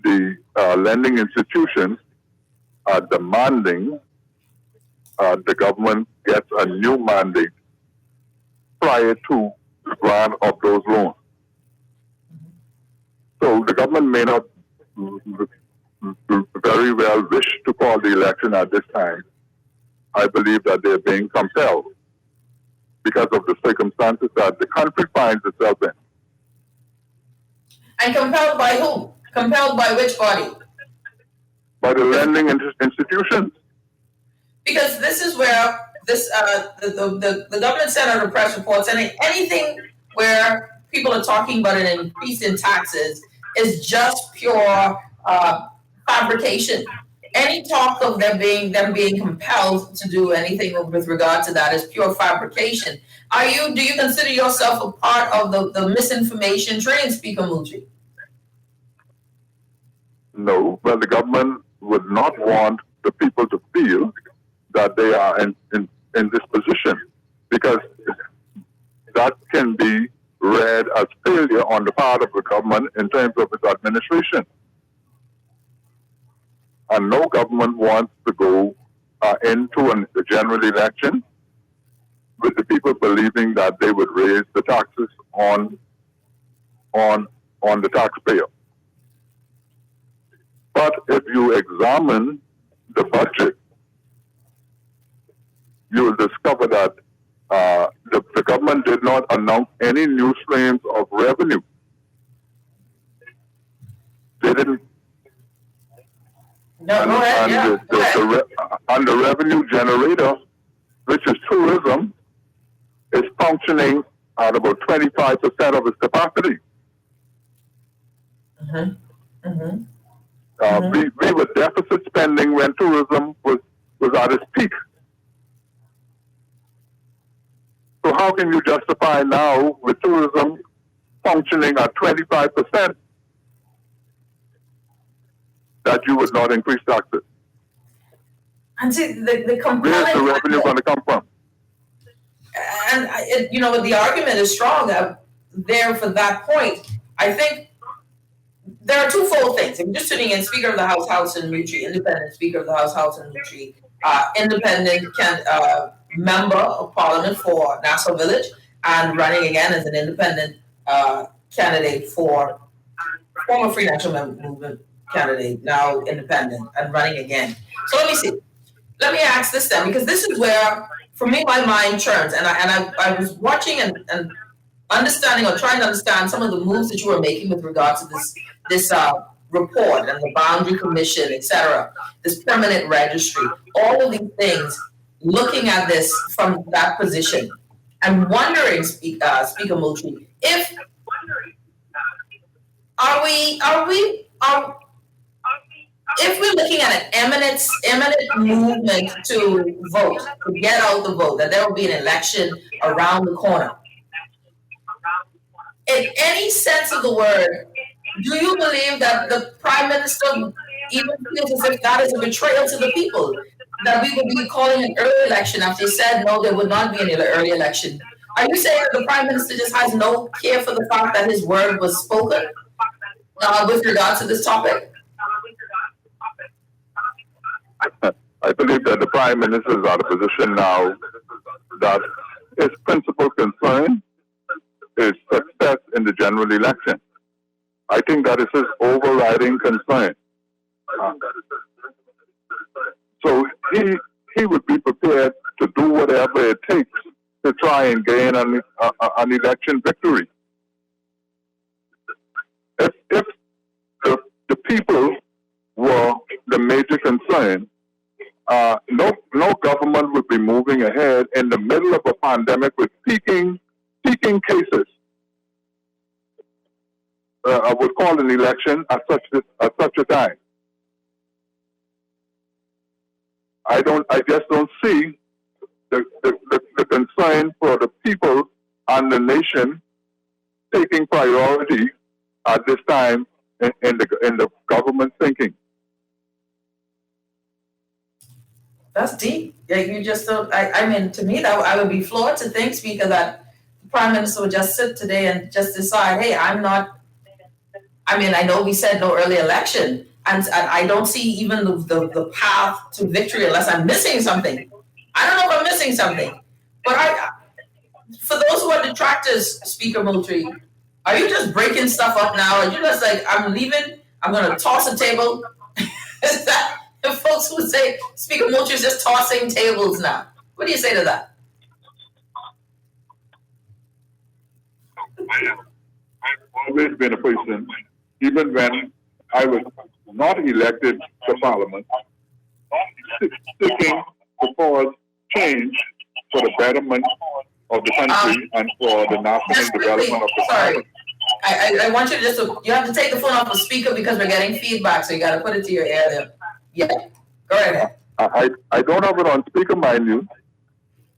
the lending institutions are demanding the government gets a new mandate prior to the grant of those loans. So the government may not very well wish to call the election at this time. I believe that they're being compelled because of the circumstances that the country finds itself in. And compelled by who? Compelled by which body? By the lending institutions. Because this is where the government sent out a press report saying anything where people are talking about an increase in taxes is just pure fabrication. Any talk of them being compelled to do anything with regard to that is pure fabrication. Do you consider yourself a part of the misinformation train, Speaker Mutri? No, but the government would not want the people to feel that they are in this position, because that can be read as failure on the part of the government in terms of its administration. And no government wants to go into a general election with the people believing that they would raise the taxes on the taxpayer. But if you examine the budget, you will discover that the government did not announce any new streams of revenue. They didn't. No, go ahead. And the revenue generator, which is tourism, is functioning at about 25% of its capacity. We were deficit spending when tourism was at its peak. So how can you justify now with tourism functioning at 25% that you would not increase taxes? And see, the compelling... Where's the revenue going to come from? And, the argument is strong there for that point. I think there are twofold things. If you're just tuning in, Speaker of the House, Houghton Minchin, independent Speaker of the House, Houghton Minchin, independent member of Parliament for Nassau Village, and running again as an independent candidate for former Free National Movement candidate, now independent, and running again. So let me see. Let me ask this then, because this is where, for me, my mind churns, and I was watching and understanding or trying to understand some of the moves that you were making with regards to this report and the Boundary Commission, etc., this permanent registry, all of these things, looking at this from that position. I'm wondering, Speaker Moultrie, if we're looking at an imminent movement to vote, to get out the vote, that there will be an election around the corner. In any sense of the word, do you believe that the Prime Minister even feels as if that is a betrayal to the people? That we would be calling an early election after they said no, there would not be any early election. Are you saying that the Prime Minister just has no care for the fact that his word was spoken with regard to this topic? I believe that the Prime Minister is at a position now that his principal concern is success in the general election. I think that is his overriding concern. So he would be prepared to do whatever it takes to try and gain an election victory. If the people were the major concern, no government would be moving ahead in the middle of a pandemic with peaking cases. I would call an election at such a time. I just don't see the concern for the people and the nation taking priority at this time in the government thinking. That's deep. Yeah, you just don't. I mean, to me, that I would be floored to think, Speaker, that the Prime Minister would just sit today and just decide, hey, I'm not. I mean, I know we said no early election, and I don't see even the path to victory unless I'm missing something. I don't know if I'm missing something, but for those who are detractors, Speaker Moultrie, are you just breaking stuff up now? Are you just like, I'm leaving, I'm going to toss a table? Is that, if folks would say, Speaker Moultrie is just tossing tables now. What do you say to that? I've always been a person, even when I was not elected to Parliament, seeking to cause change for the betterment of the country and for the national development of the country. I want you to you have to take the phone off the speaker because we're getting feedback, so you got to put it to your ear there. Yeah, go ahead. I don't have it on speaker, mind you.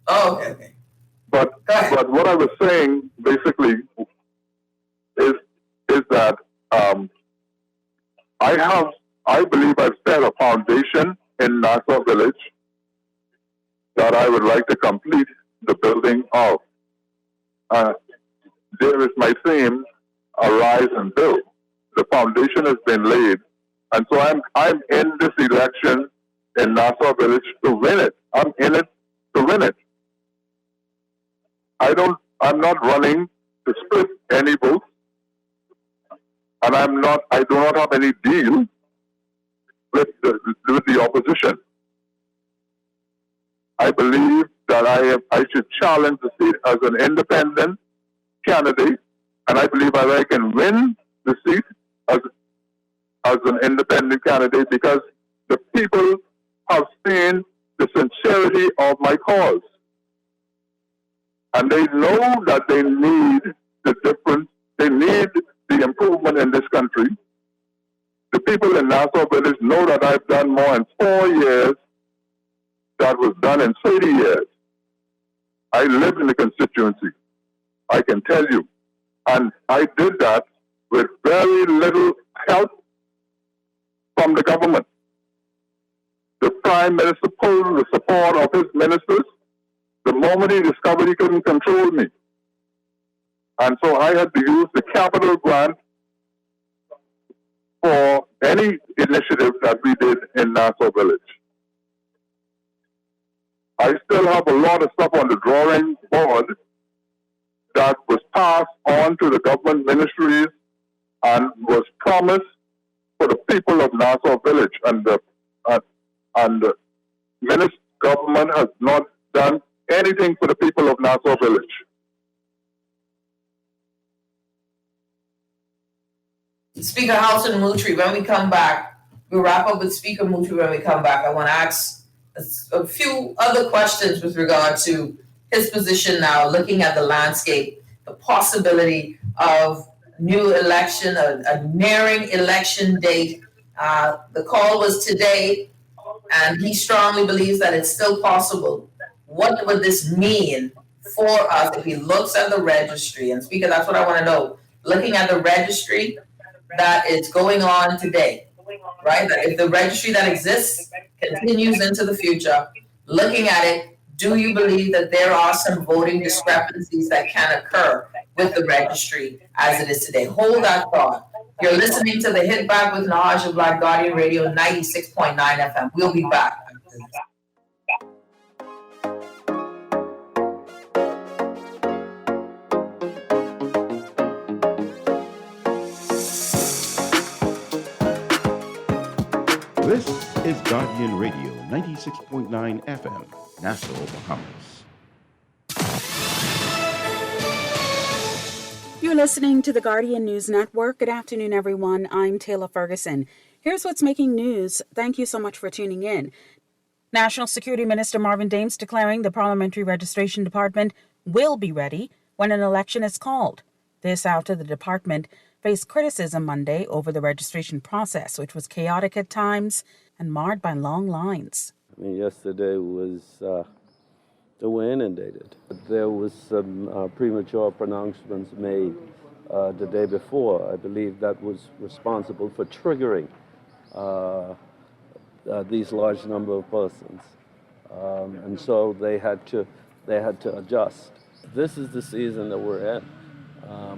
Oh, okay. But what I was saying basically is that I believe I've set a foundation in Nassau Village that I would like to complete the building of. There is my theme, arise and build. The foundation has been laid, and so I'm in this election in Nassau Village to win it. I'm in it to win it. I'm not running to split any votes, and I do not have any deal with the opposition. I believe that I should challenge the seat as an independent candidate, and I believe that I can win the seat as an independent candidate because the people have seen the sincerity of my cause. And they know that they need the difference, they need the improvement in this country. The people in Nassau Village know that I've done more in 4 years that was done in 30 years. I live in the constituency, I can tell you. And I did that with very little help from the government. The Prime Minister pulled the support of his ministers the moment he discovered he couldn't control me. And so I had to use the capital grant for any initiative that we did in Nassau Village. I still have a lot of stuff on the drawing board that was passed on to the government ministries and was promised for the people of Nassau Village. And the government has not done anything for the people of Nassau Village. Speaker Housen Mutri, when we come back, we'll wrap up with Speaker Mutri when we come back. I want to ask a few other questions with regard to his position now, looking at the landscape, the possibility of new election, a nearing election date. The call was today, and he strongly believes that it's still possible. What would this mean for us if he looks at the registry? And Speaker, that's what I want to know. Looking at the registry that is going on today, right? That if the registry that exists continues into the future, looking at it, do you believe that there are some voting discrepancies that can occur with the registry as it is today? Hold that thought. You're listening to the Hit Back with Nahaja Black, Guardian Radio 96.9 FM. We'll be back. This is Guardian Radio 96.9 FM, Nassau, Bahamas. You're listening to the Guardian News Network. Good afternoon, everyone. I'm Taylor Ferguson. Here's what's making news. Thank you so much for tuning in. National Security Minister Marvin Dames declaring the Parliamentary Registration Department will be ready when an election is called. This after the department faced criticism Monday over the registration process, which was chaotic at times and marred by long lines. Yesterday they were inundated. There was some premature pronouncements made the day before. I believe that was responsible for triggering these large number of persons, and so they had to adjust. This is the season that we're in.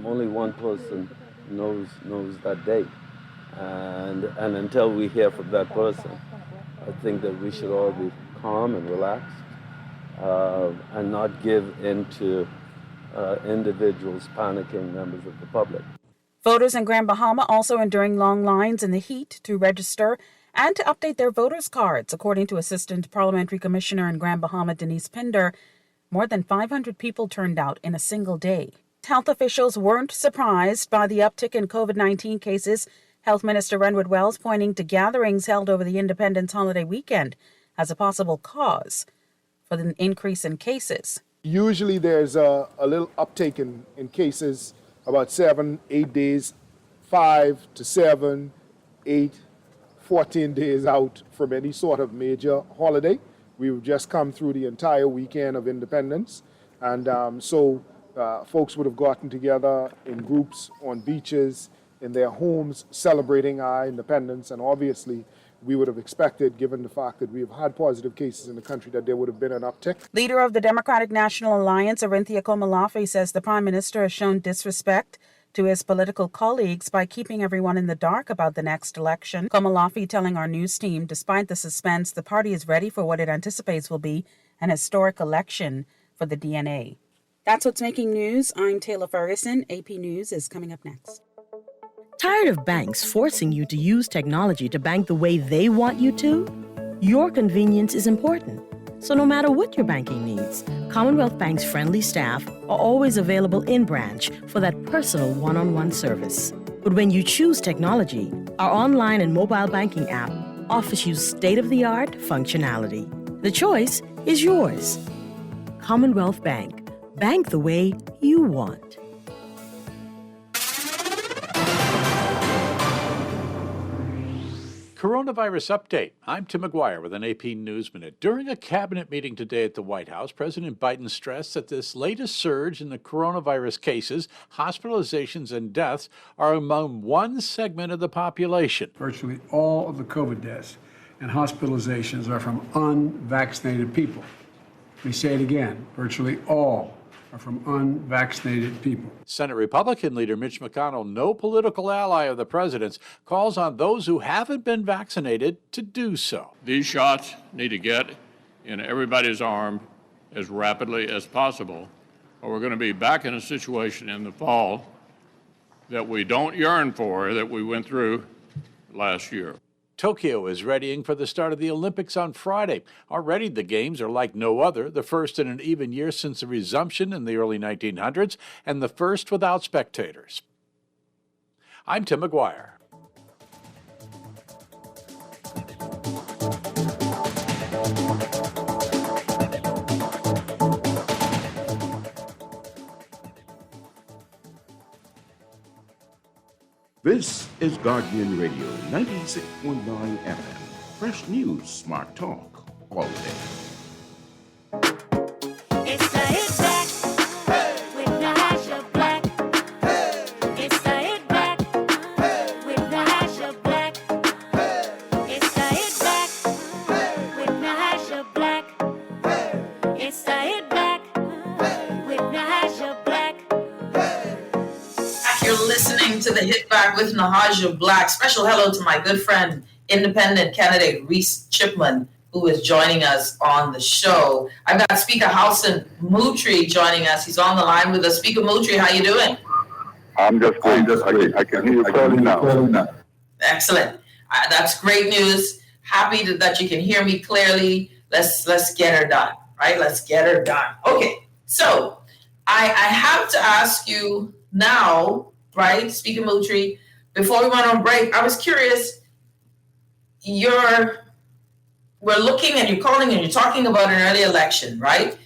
Only one person knows that date, and until we hear from that person, I think that we should all be calm and relaxed and not give in to individuals panicking, members of the public. Voters in Grand Bahama also enduring long lines in the heat to register and to update their voters' cards. According to Assistant Parliamentary Commissioner in Grand Bahama, Denise Pinder, more than 500 people turned out in a single day. Health officials weren't surprised by the uptick in COVID-19 cases. Health Minister Renwood Wells pointing to gatherings held over the Independence holiday weekend as a possible cause for the increase in cases. Usually there's a little uptake in cases about 7-8 days, 5 to 7, 8, 14 days out from any sort of major holiday. We've just come through the entire weekend of Independence, and so folks would have gotten together in groups on beaches, in their homes, celebrating our independence. And obviously, we would have expected, given the fact that we have had positive cases in the country, that there would have been an uptick. Leader of the Democratic National Alliance, Arinthia Komalafe, says the Prime Minister has shown disrespect to his political colleagues by keeping everyone in the dark about the next election. Komalafe telling our news team, despite the suspense, the party is ready for what it anticipates will be an historic election for the DNA. That's what's making news. I'm Taylor Ferguson. AP News is coming up next. Tired of banks forcing you to use technology to bank the way they want you to? Your convenience is important. So no matter what your banking needs, Commonwealth Bank's friendly staff are always available in branch for that personal one-on-one service. But when you choose technology, our online and mobile banking app offers you state-of-the-art functionality. The choice is yours. Commonwealth Bank, Bank the way you want. Coronavirus update. I'm Tim McGuire with an AP News Minute. During a cabinet meeting today at the White House, President Biden stressed that this latest surge in the coronavirus cases, hospitalizations, and deaths are among one segment of the population. Virtually all of the COVID deaths and hospitalizations are from unvaccinated people. Let me say it again, virtually all are from unvaccinated people. Senate Republican leader Mitch McConnell, no political ally of the president's, calls on those who haven't been vaccinated to do so. These shots need to get in everybody's arm as rapidly as possible, or we're going to be back in a situation in the fall that we don't yearn for, that we went through last year. Tokyo is readying for the start of the Olympics on Friday. Already the Games are like no other, the first in an even year since the resumption in the early 1900s, and the first without spectators. I'm Tim McGuire. This is Guardian Radio, 96.9 FM. Fresh news, smart talk, all day. It's the Hit Back with Nahaja Black. It's the Hit Back with Nahaja Black. It's the Hit Back with Nahaja Black. It's the Hit Back with Nahaja Black. You're listening to the Hit Back with Nahaja Black. Special hello to my good friend, independent candidate Reese Chipman, who is joining us on the show. I've got Speaker Housen Moutry joining us. He's on the line with us. Speaker Moutry, how you doing? I'm just great. I can hear you clearly now. Excellent. That's great news. Happy that you can hear me clearly. Let's get her done, right? Let's get her done. Okay, so I have to ask you now, right, Speaker Moutry, before we went on break, I was curious, we're looking and you're calling and you're talking about an early election, right?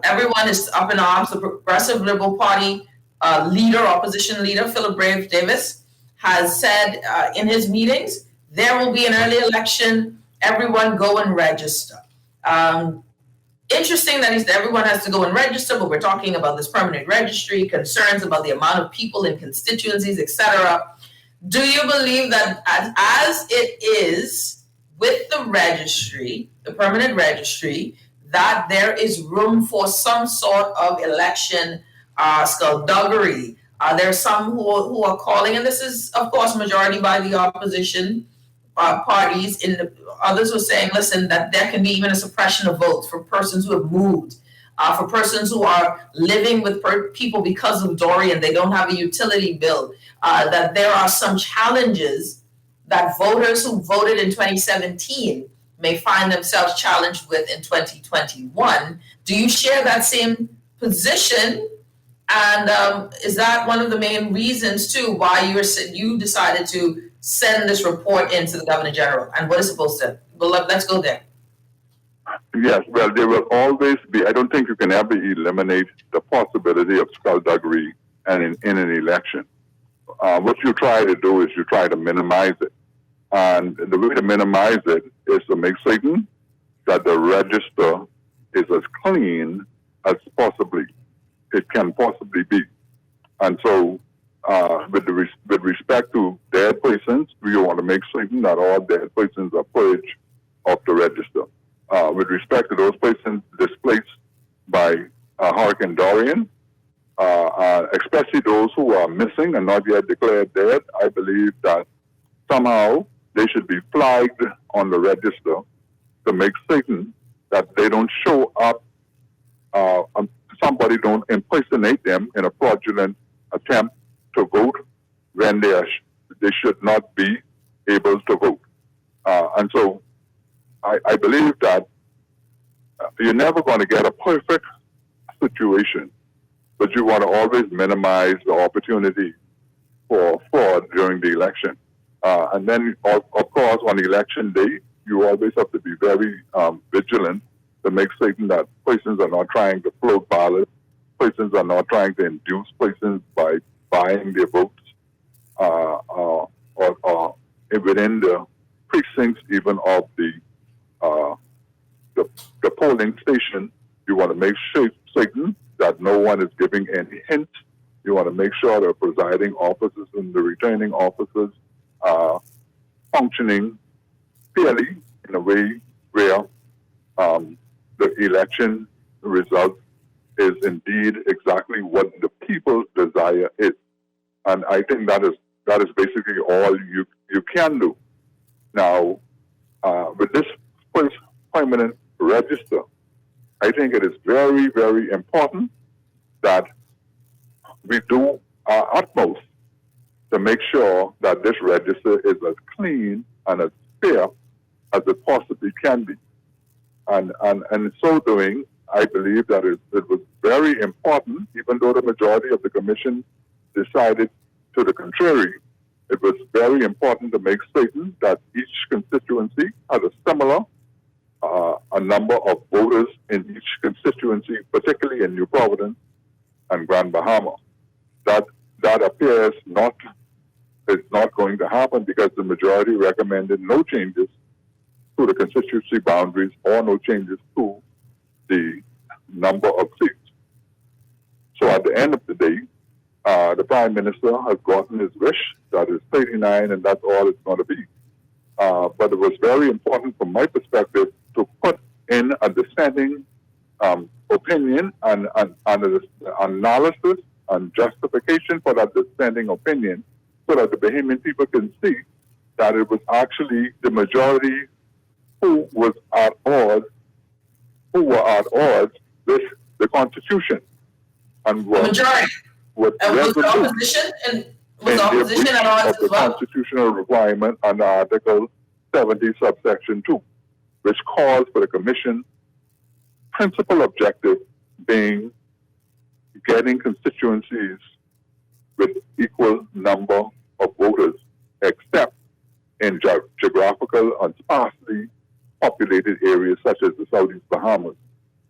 Everyone is up in arms. The Progressive Liberal Party opposition leader, Philip Brave Davis, has said in his meetings, there will be an early election. Everyone go and register. Interesting that everyone has to go and register, but we're talking about this permanent registry, concerns about the amount of people in constituencies, etc. Do you believe that as it is with the registry, the permanent registry, that there is room for some sort of election skullduggery? There are some who are calling, and this is, of course, majority by the opposition parties. Others were saying, listen, that there can be even a suppression of votes for persons who have moved, for persons who are living with people because of Dorian, they don't have a utility bill, that there are some challenges that voters who voted in 2017 may find themselves challenged with in 2021. Do you share that same position? And is that one of the main reasons, too, why you decided to send this report in to the Governor General? And what is supposed to? Well, let's go there. Yes, well, there will always be, I don't think you can ever eliminate the possibility of skullduggery in an election. What you try to do is you try to minimize it. And the way to minimize it is to make certain that the register is as clean as it can possibly be. And so with respect to dead persons, we want to make certain that all dead persons are purged off the register. With respect to those persons displaced by Hurricane Dorian, especially those who are missing and not yet declared dead, I believe that somehow they should be flagged on the register to make certain that they don't show up, somebody don't impersonate them in a fraudulent attempt to vote when they should not be able to vote. And so I believe that you're never going to get a perfect situation, but you want to always minimize the opportunity for fraud during the election. And then, of course, on election day, you always have to be very vigilant to make certain that persons are not trying to float ballots, and that they are not trying to use the ballot to vote. And so I believe that you're never going to get a perfect situation, but you want to always minimize the opportunity for fraud during the election. And then, of course, on election day, you always have to be very vigilant to make certain that persons are not trying to float ballots persons are not trying to induce persons by buying their votes or within the precincts even of the polling station. You want to make certain that no one is giving any hints. You want to make sure the presiding officers and the returning officers are functioning fairly in a way where the election result is indeed exactly what the people's desire is. And I think that is basically all you can do. Now, with this first permanent register, I think it is very, very important that we do our utmost to make sure that this register is as clean and as fair as it possibly can be. And in so doing, I believe that it was very important, even though the majority of the commission decided to the contrary, it was very important to make certain that each constituency had a similar a number of voters in each constituency, particularly in New Providence and Grand Bahama. That appears is not going to happen because the majority recommended no changes to the constituency boundaries or no changes to the number of seats. So at the end of the day, the Prime Minister has gotten his wish, that is 39, and that's all it's going to be. But it was very important from my perspective to put in a dissenting opinion and analysis and justification for that dissenting opinion so that the Bahamian people can see that it was actually the majority who were at odds with the Constitution and were majority. Was the opposition and was the opposition at odds as well? Constitutional requirement under Article 70, subsection 2, which calls for the Commission principal objective being getting constituencies with equal number of voters, except in geographical and sparsely populated areas such as the Southeast Bahamas,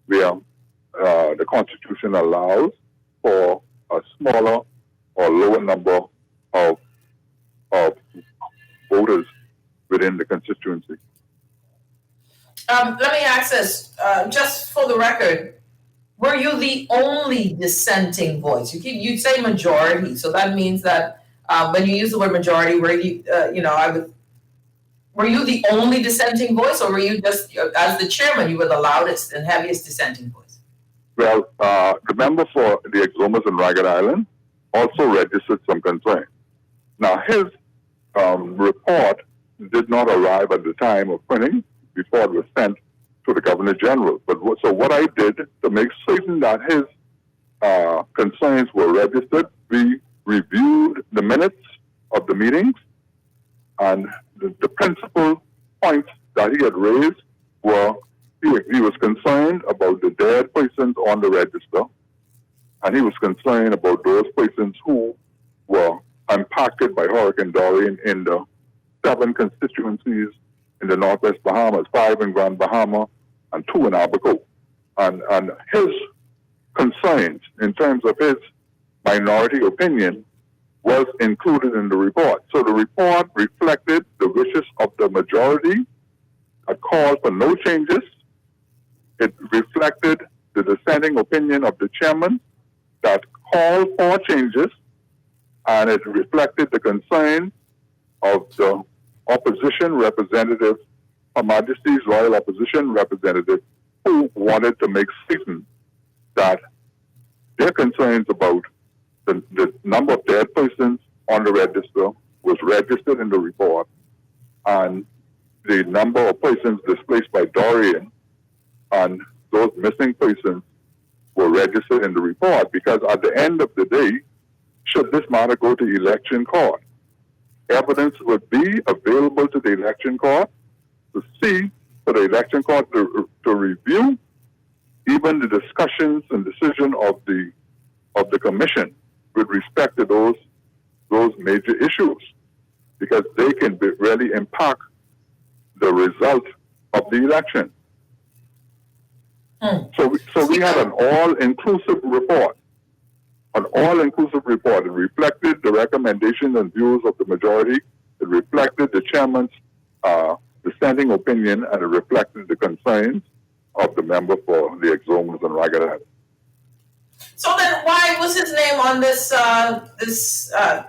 where the Constitution allows for a smaller or lower number of voters within the constituency. Let me ask this, just for the record, were you the only dissenting voice? You say majority, so that means that when you use the word majority, were you, were you the only dissenting voice, or were you just, as the chairman, you were the loudest and heaviest dissenting voice? Well, the member for the Exomas and Ragged Island also registered some concern. Now, his report did not arrive at the time of printing before it was sent to the Governor General. So what I did to make certain that his concerns were registered, we reviewed the minutes of the meetings, and the principal points that he had raised were he was concerned about the dead persons on the register, and he was concerned about those persons who were impacted by Hurricane Dorian in the 7 constituencies in the Northwest Bahamas, 5 in Grand Bahama, and 2 in Abaco. And his concerns in terms of his minority opinion was included in the report. So the report reflected the wishes of the majority, a call for no changes. It reflected the dissenting opinion of the chairman that called for changes, and it reflected the concern of the opposition representative, Her Majesty's Royal Opposition representative, who wanted to make certain that their concerns about the number of dead persons on the register was registered in the report, and the number of persons displaced by Dorian and those missing persons were registered in the report, because at the end of the day, should this matter go to election court, evidence would be available to the election court to see, for the election court to review even the discussions and decision of the commission with respect to those major issues, because they can really impact the result of the election. So we had an all-inclusive report an all-inclusive report. It reflected the recommendations and views of the majority. It reflected the chairman's dissenting opinion, and it reflected the concerns of the member for the Exomas and Ragged Island. So then, why was his name on this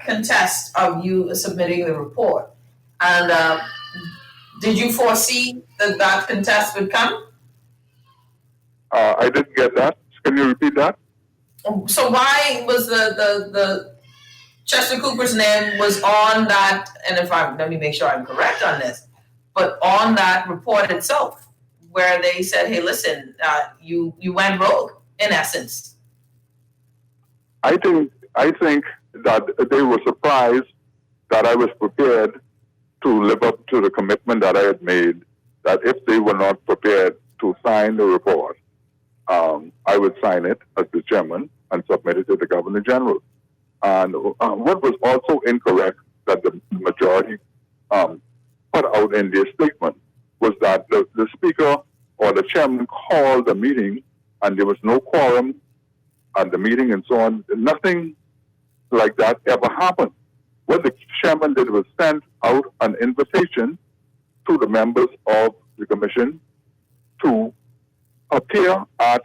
contest of you submitting the report? And did you foresee that contest would come? I didn't get that. Can you repeat that? So why was the Chester Cooper's name was on that? And let me make sure I'm correct on this, but on that report itself, where they said, "Hey, listen, you went rogue," in essence. I think that they were surprised that I was prepared to live up to the commitment that I had made, that if they were not prepared to sign the report, I would sign it as the chairman and submit it to the Governor General. And what was also incorrect that the majority put out in their statement was that the speaker or the chairman called the meeting and there was no quorum at the meeting and so on. Nothing like that ever happened. What the chairman did was send out an invitation to the members of the commission to appear at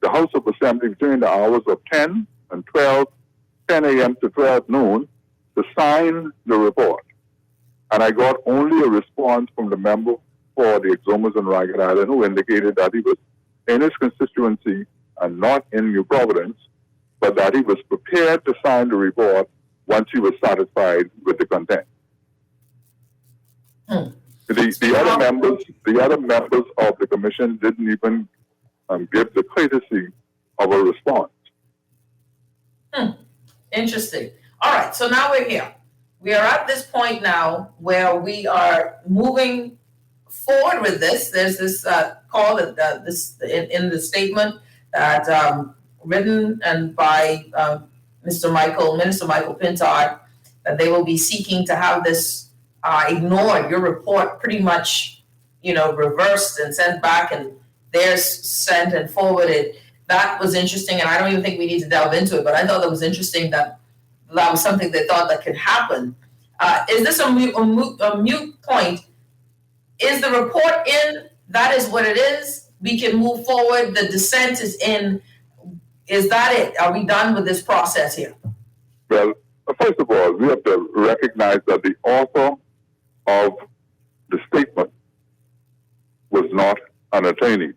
the House of Assembly between the hours of 10 and 10 a.m. to 12 noon to sign the report. And I got only a response from the member for the Exomas and Ragged Island who indicated that he was in his constituency and not in New Providence, but that he was prepared to sign the report once he was satisfied with the content. The other members of the commission didn't even give the courtesy of a response. Interesting. All right, so now we're here. We are at this point now where we are moving forward with this. There's this call that in the statement that written and by Minister Michael Pintard, that they will be seeking to have this ignored. Your report pretty much, reversed and sent back, and theirs sent and forwarded. That was interesting, and I don't even think we need to delve into it, but I thought that was interesting that was something they thought that could happen. Is this a moot point? Is the report in? That is what it is. We can move forward. The dissent is in. Is that it? Are we done with this process here? Well, first of all, we have to recognize that the author of the statement was not an attorney.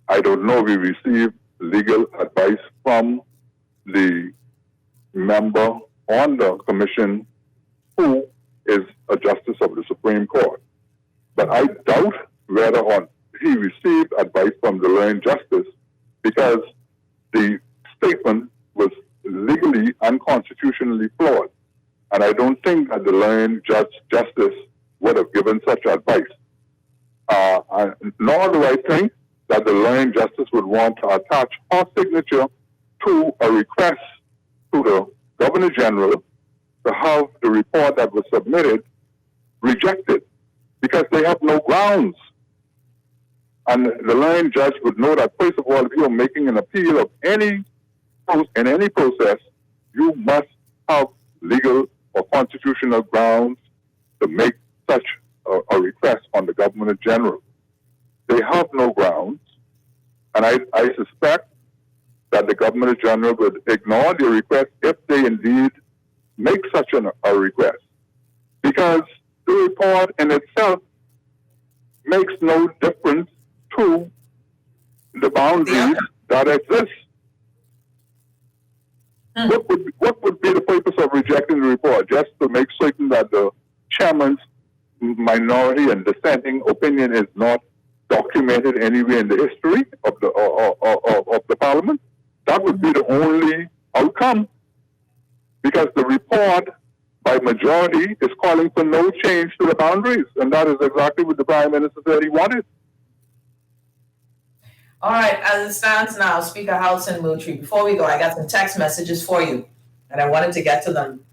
I don't know if we received legal advice from the member on the commission who is a justice of the Supreme Court. But I doubt whether or he received advice from the learned justice, because the statement was legally unconstitutionally flawed. And I don't think that the learned justice would have given such advice. Nor do I think that the learned justice would want to attach her signature to a request to the Governor General to have the report that was submitted rejected, because they have no grounds. And the learned judge would know that, first of all, if you're making an appeal of in any process, you must have legal or constitutional grounds to make such a request on the Governor General. They have no grounds, and I suspect that the Governor General would ignore the request if they indeed make such a request, because the report in itself makes no difference to the boundaries that exist. What would be the purpose of rejecting the report? Just to make certain that the chairman's minority and dissenting opinion is not documented anywhere in the history of the Parliament? That would be the only outcome, because the report by majority is calling for no change to the boundaries, and that is exactly what the Prime Minister said he wanted. All right, as it stands now, Speaker Howson Moultrie, before we go, I got some text messages for you, and I wanted to get to them.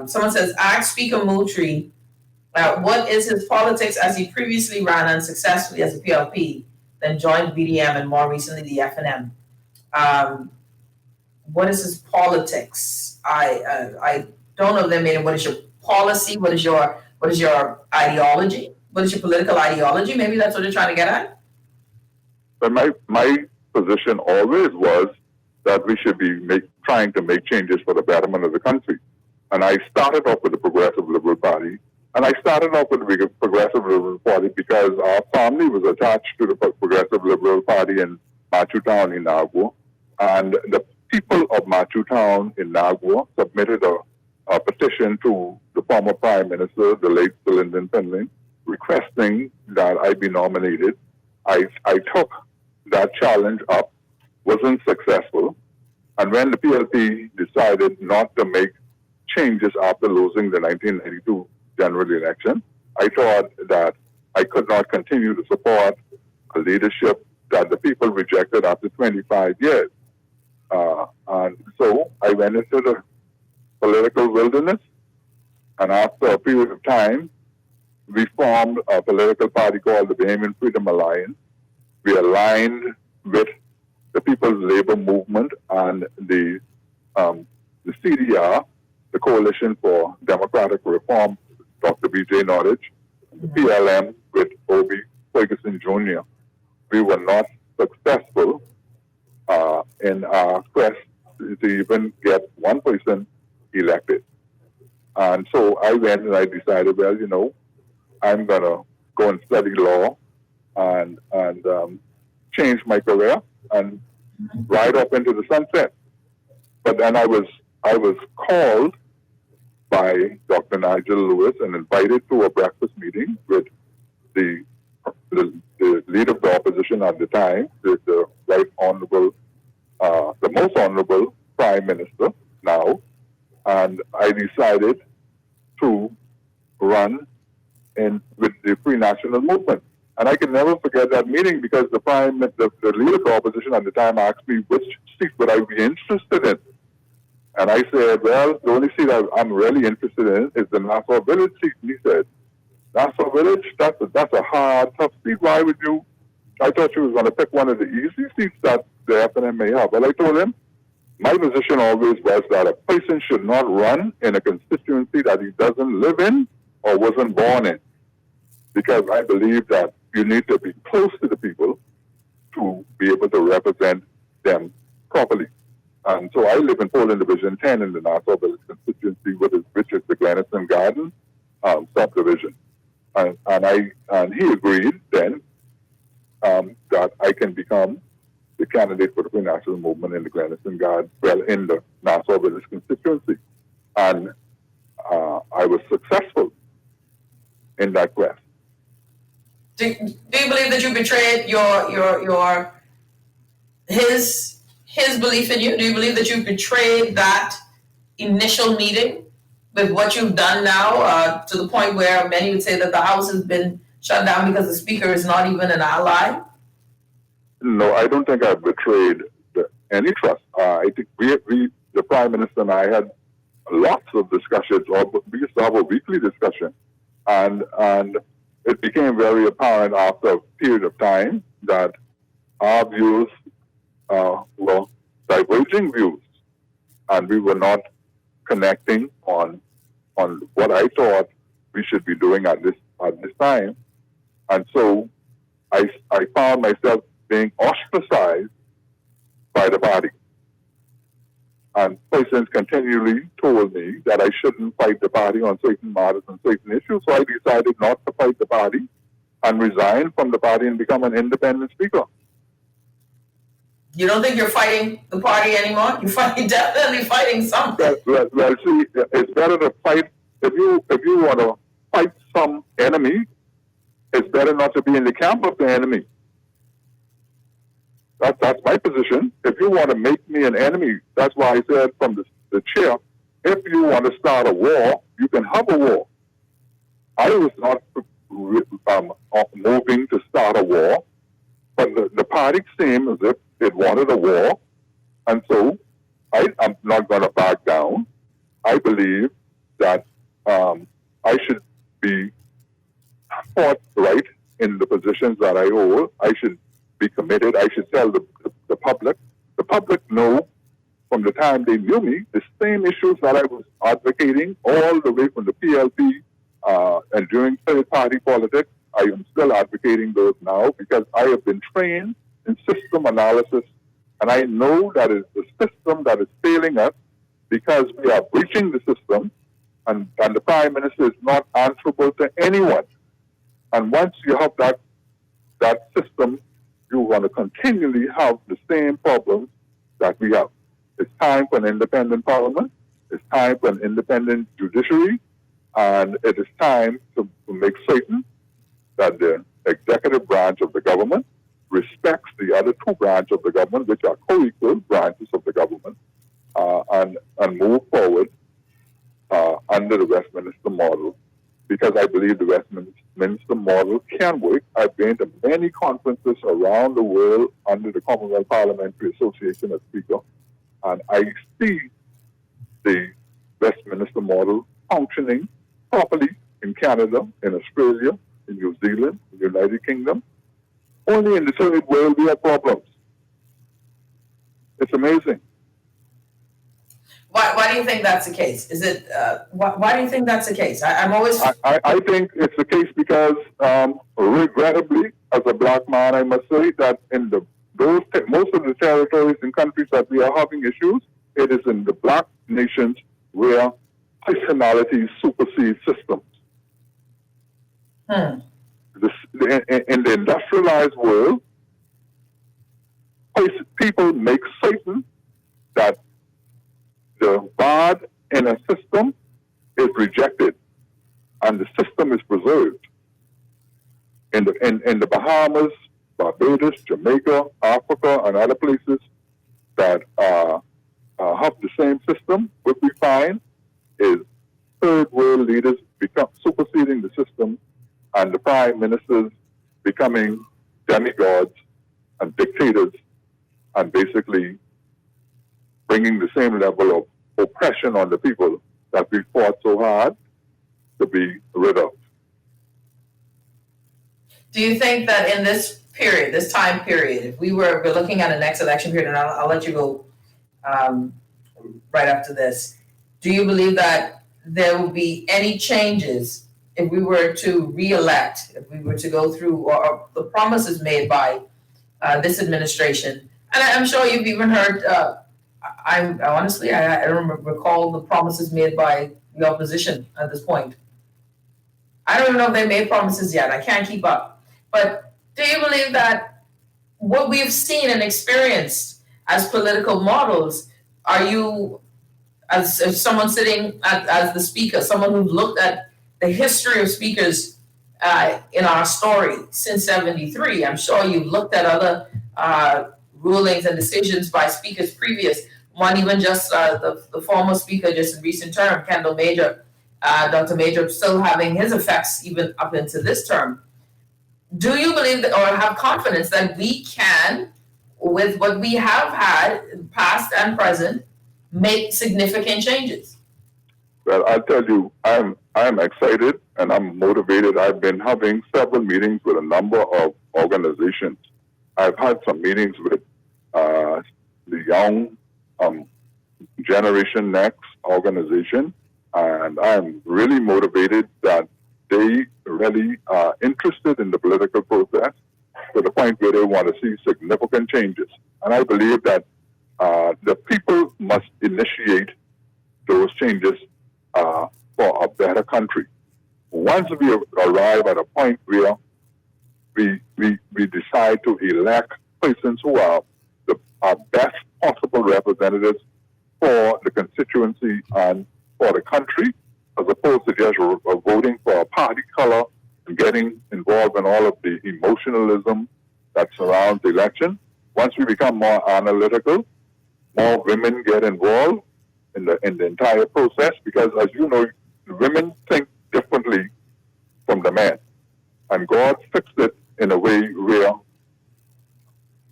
Someone says, ask Speaker Moultrie what is his politics, as he previously ran unsuccessfully as a PLP, then joined BDM and more recently the FNM. what is his politics? I don't know them meaning. What is your policy? What is your ideology? What is your political ideology? Maybe that's what you're trying to get at. But my position always was that we should be trying to make changes for the betterment of the country. And I started off with the Progressive Liberal Party. And I started off with the Progressive Liberal Party because our family was attached to the Progressive Liberal Party in Machutown in Nagua. And the people of Machutown in Nagua submitted a petition to the former Prime Minister, the late Lyndon Finley, requesting that I be nominated. I took that challenge up, wasn't successful. And when the PLP decided not to make changes after losing the 1992 general election, I thought that I could not continue to support a leadership that the people rejected after 25 years. And so I went into the political wilderness, and after a period of time, we formed a political party called the Bahamian Freedom Alliance. We aligned with the People's Labor Movement and the CDR, the Coalition for Democratic Reform, Dr. B.J. Nottage, the PLM with O.B. Ferguson Jr. We were not successful in our quest to even get one person elected. And so I went and I decided, well, you know, I'm going to go and study law and change my career and ride up into the sunset. But then I was called by Dr. Nigel Lewis and invited to a breakfast meeting with the leader of the opposition at the time, the right honorable, the most honorable Prime Minister now, and I decided to run with the Free National Movement. And I can never forget that meeting because the leader of the opposition at the time asked me which seat would I be interested in. And I said, well, the only seat I'm really interested in is the Nassau Village seat. And he said, Nassau Village? That's a hard, tough seat. Why would you? I thought you was going to pick one of the easy seats that the FNM may have. Well, I told him, my position always was that a person should not run in a constituency that he doesn't live in or wasn't born in. Because I believe that you need to be close to the people to be able to represent them properly. And so I live in Poland Division 10 in the Nassau Village constituency, which is the Glenison Garden subdivision. And he agreed then that I can become the candidate for the Free National Movement in the Glenison Garden, in the Nassau Village constituency. And I was successful in that quest. Do you believe that you betrayed his belief in you? Do you believe that you betrayed that initial meeting with what you've done now to the point where many would say that the House has been shut down because the Speaker is not even an ally? No, I don't think I've betrayed any trust. I think we, the Prime Minister and I had lots of discussions, or we used to have a weekly discussion. And it became very apparent after a period of time that our views were diverging views, and we were not connecting on what I thought we should be doing at this time. And so I found myself being ostracized by the party. And persons continually told me that I shouldn't fight the party on certain matters and certain issues. So I decided not to fight the party and resign from the party and become an independent speaker. You don't think you're fighting the party anymore? You're definitely fighting something. Well, see, it's better to fight. If you want to fight some enemy, it's better not to be in the camp of the enemy. That's my position. If you want to make me an enemy, that's why I said from the chair, if you want to start a war, you can have a war. I was not moving to start a war, but the party seemed as if it wanted a war, and so I'm not going to back down. I believe that I should be fought right in the positions that I hold. I should be committed. I should tell the public. The public know from the time they knew me, the same issues that I was advocating all the way from the PLP and during third-party politics, I am still advocating those now because I have been trained in system analysis, and I know that it's the system that is failing us because we are breaching the system, and the Prime Minister is not answerable to anyone. And once you have that system, you're going to continually have the same problems that we have. It's time for an independent parliament. It's time for an independent judiciary. And it is time to make certain that the executive branch of the government respects the other two branches of the government, which are co-equal branches of the government, and move forward under the Westminster model, because I believe the Westminster model can work. I've been to many conferences around the world under the Commonwealth Parliamentary Association as Speaker, and I see the Westminster model functioning properly in Canada, in Australia, in New Zealand, in the United Kingdom. Only in the third world we have problems. It's amazing. Why do you think that's the case? Is it why do you think that's the case? I think it's the case because, regrettably, as a black man, I must say that in most of the territories and countries that we are having issues, it is in the black nations where personalities supersede systems. In the industrialized world, people make certain that the bad in a system is rejected and the system is preserved. In the Bahamas, Barbados, Jamaica, Africa, and other places that have the same system, what we find is third world leaders superseding the system and the prime ministers becoming demigods and dictators and basically bringing the same level of oppression on the people that we fought so hard to be rid of. Do you think that in this period, this time period, if we're looking at the next election period, and I'll let you go right after this, do you believe that there will be any changes if we were to re-elect, if we were to go through or the promises made by this administration? And I'm sure you've even heard, I don't recall the promises made by the opposition at this point. I don't even know if they made promises yet. I can't keep up. But do you believe that what we've seen and experienced as political models, are you, as someone sitting as the speaker, someone who's looked at the history of speakers in our story since 73, I'm sure you've looked at other rulings and decisions by speakers previous, one even just the former speaker just in recent term, Kendall Major, Dr. Major, still having his effects even up into this term. Do you believe that, or have confidence that we can, with what we have had, past and present, make significant changes? Well, I'll tell you, I'm excited and I'm motivated. I've been having several meetings with a number of organizations. I've had some meetings with the Young Generation Next organization, and I'm really motivated that they really are interested in the political process to the point where they want to see significant changes. And I believe that the people must initiate those changes for a better country. Once we arrive at a point where we decide to elect persons who are our best possible representatives for the constituency and for the country, as opposed to just voting for a party color and getting involved in all of the emotionalism that surrounds the election. Once we become more analytical, more women get involved in the entire process, because as you know, women think differently from the men. And God fixed it in a way where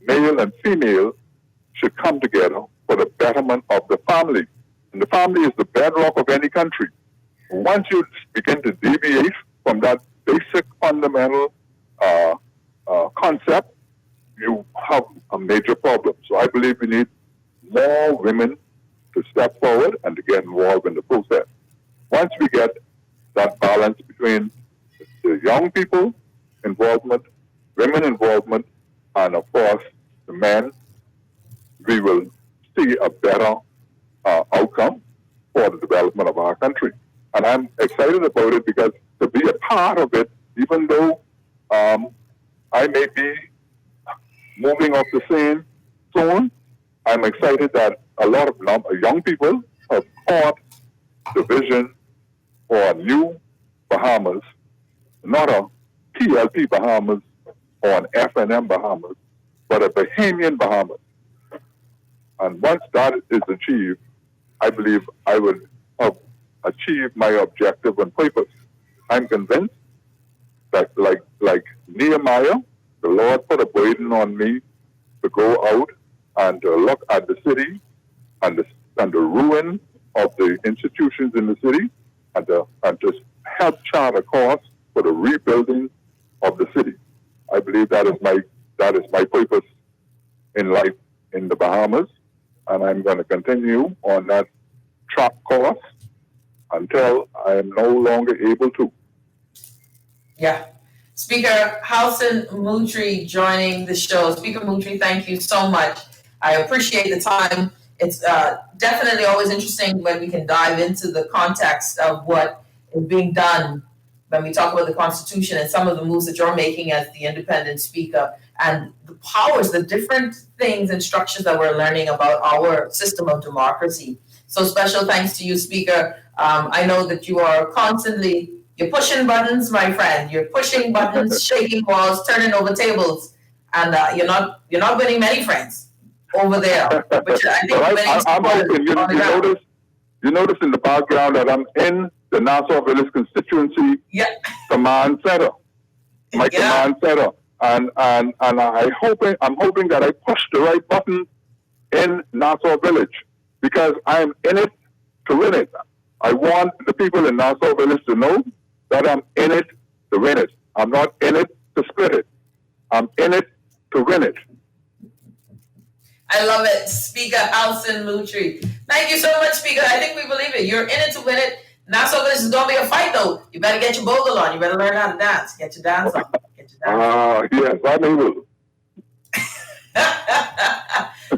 male and female should come together for the betterment of the family. And the family is the bedrock of any country. Once you begin to deviate from that basic fundamental concept, you have a major problem. So I believe we need more women to step forward and to get involved in the process. Once we get that balance between the young people involvement, women involvement, and of course the men, we will see a better outcome for the development of our country. And I'm excited about it because to be a part of it, even though I may be moving off the scene soon, I'm excited that a lot of young people have caught the vision for a new Bahamas, not a PLP Bahamas or an FNM Bahamas, but a Bahamian Bahamas. And once that is achieved, I believe I would have achieved my objective and purpose. I'm convinced that like Nehemiah, the Lord put a burden on me to go out and to look at the city and the ruin of the institutions in the city and to help chart a course for the rebuilding of the city. I believe that is my purpose in life in the Bahamas, and I'm going to continue on that track course until I am no longer able to. Yeah. Speaker Halson Moutry joining the show. Speaker Moutry, thank you so much. I appreciate the time. It's definitely always interesting when we can dive into the context of what is being done when we talk about the Constitution and some of the moves that you're making as the independent speaker and the powers, the different things and structures that we're learning about our system of democracy. So special thanks to you, Speaker. I know that you are constantly, you're pushing buttons, my friend. You're pushing buttons, shaking walls, turning over tables, and you're not winning many friends over there. But I think I'm hoping you notice in the background that I'm in the Nassau Village constituency command center, my command center, and I'm hoping that I push the right button in Nassau Village because I'm in it to win it. I want the people in Nassau Village to know that I'm in it to win it. I'm not in it to split it. I'm in it to win it. I love it, Speaker Halson Moutry. Thank you so much, Speaker. I think we believe it. You're in it to win it. Nassau Village is going to be a fight, though. You better get your bogle on. You better learn how to dance. Get your dance on. Yes, I'm able.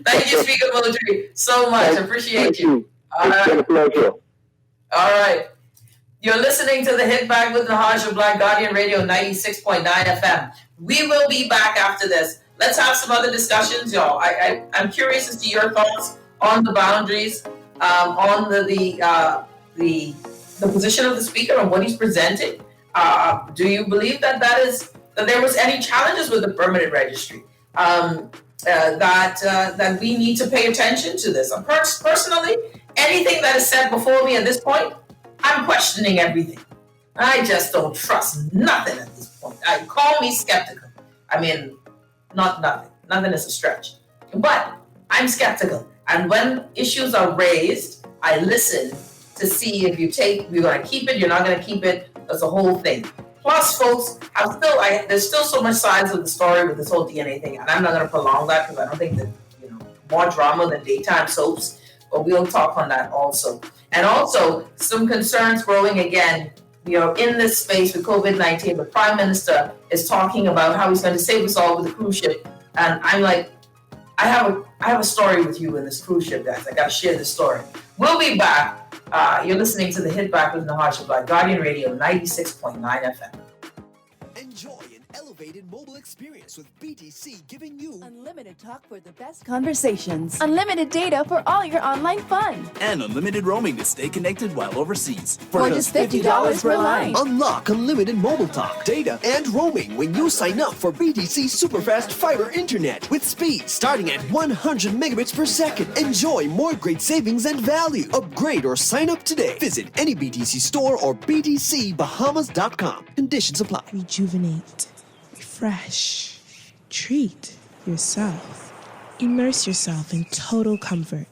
Thank you, Speaker Moutry, so much. Appreciate you. It's been a pleasure. All right. You're listening to the Hit Back with Nahaja, Black Guardian Radio 96.9 FM. We will be back after this. Let's have some other discussions, y'all. I'm curious as to your thoughts on the boundaries, on the position of the speaker and what he's presenting. Do you believe that there was any challenges with the permanent registry? That we need to pay attention to this. Personally, anything that is said before me at this point, I'm questioning everything. I just don't trust nothing at this point. Call me skeptical. I mean, not nothing. Nothing is a stretch. But I'm skeptical. And when issues are raised, I listen to see if you're going to keep it, you're not going to keep it. That's the whole thing. Plus, folks, there's still so much sides of the story with this whole DNA thing, and I'm not going to prolong that because I don't think that, more drama than daytime soaps, but we'll talk on that also. And also, some concerns growing again, in this space with COVID-19. The Prime Minister is talking about how he's going to save us all with the cruise ship, and I'm like, I have a story with you in this cruise ship, guys. I got to share this story. We'll be back. You're listening to the Hit Back with Nahaja, Black Guardian Radio 96.9 FM. Enjoy an elevated mobile experience with BTC, giving you unlimited talk for the best conversations, unlimited data for all your online fun, and unlimited roaming to stay connected while overseas. For just $50 per line. Unlock unlimited mobile talk, data, and roaming when you sign up for BTC Superfast Fiber Internet with speed starting at 100 megabits per second. Enjoy more great savings and value. Upgrade or sign up today. Visit any BTC store or btcbahamas.com. Conditions apply. Rejuvenate, refresh, treat yourself. Immerse yourself in total comfort.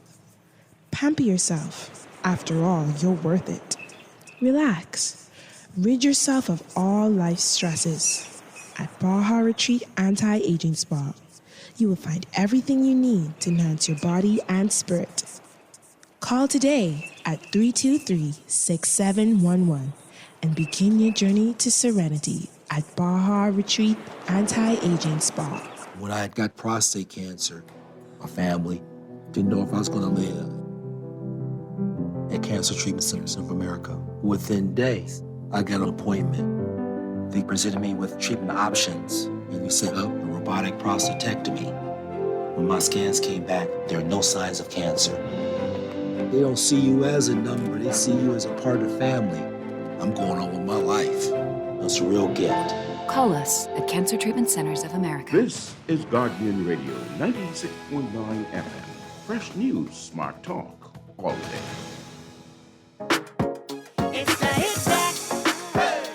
Pamper yourself. After all, you're worth it. Relax. Rid yourself of all life's stresses. At Baja Retreat Anti-Aging Spa, you will find everything you need to enhance your body and spirit. Call today at 323-6711 and begin your journey to serenity at Baja Retreat Anti-Aging Spa. When I had got prostate cancer, my family didn't know if I was going to live. At Cancer Treatment Centers of America, within days, I got an appointment. They presented me with treatment options, and we set up a robotic prostatectomy. When my scans came back, there are no signs of cancer. They don't see you as a number, they see you as a part of the family. I'm going on with my life. It's a real gift. Call us at Cancer Treatment Centers of America. This is Guardian Radio 96.9 FM. Fresh news, smart talk, all day. It's the Hit Back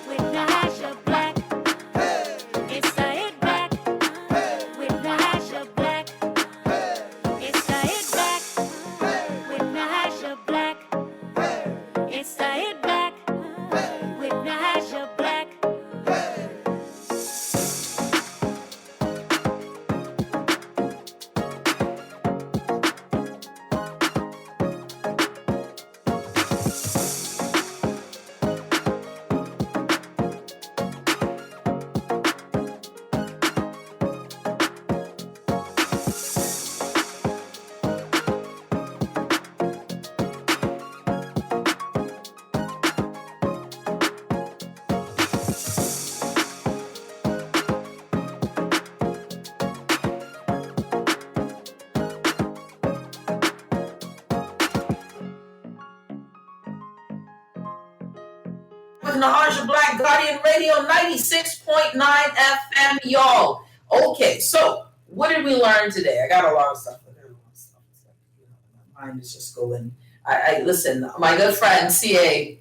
with Nahaja Black. It's the Hit Back with Nahaja Black. It's the Hit Back with Nahaja Black. It's the Hit Back with Nahaja Black. Nahaja Black, Guardian Radio 96.9 FM, y'all. Okay, so what did we learn today? I got a lot of stuff. My mind is just going. I listen. My good friend CA,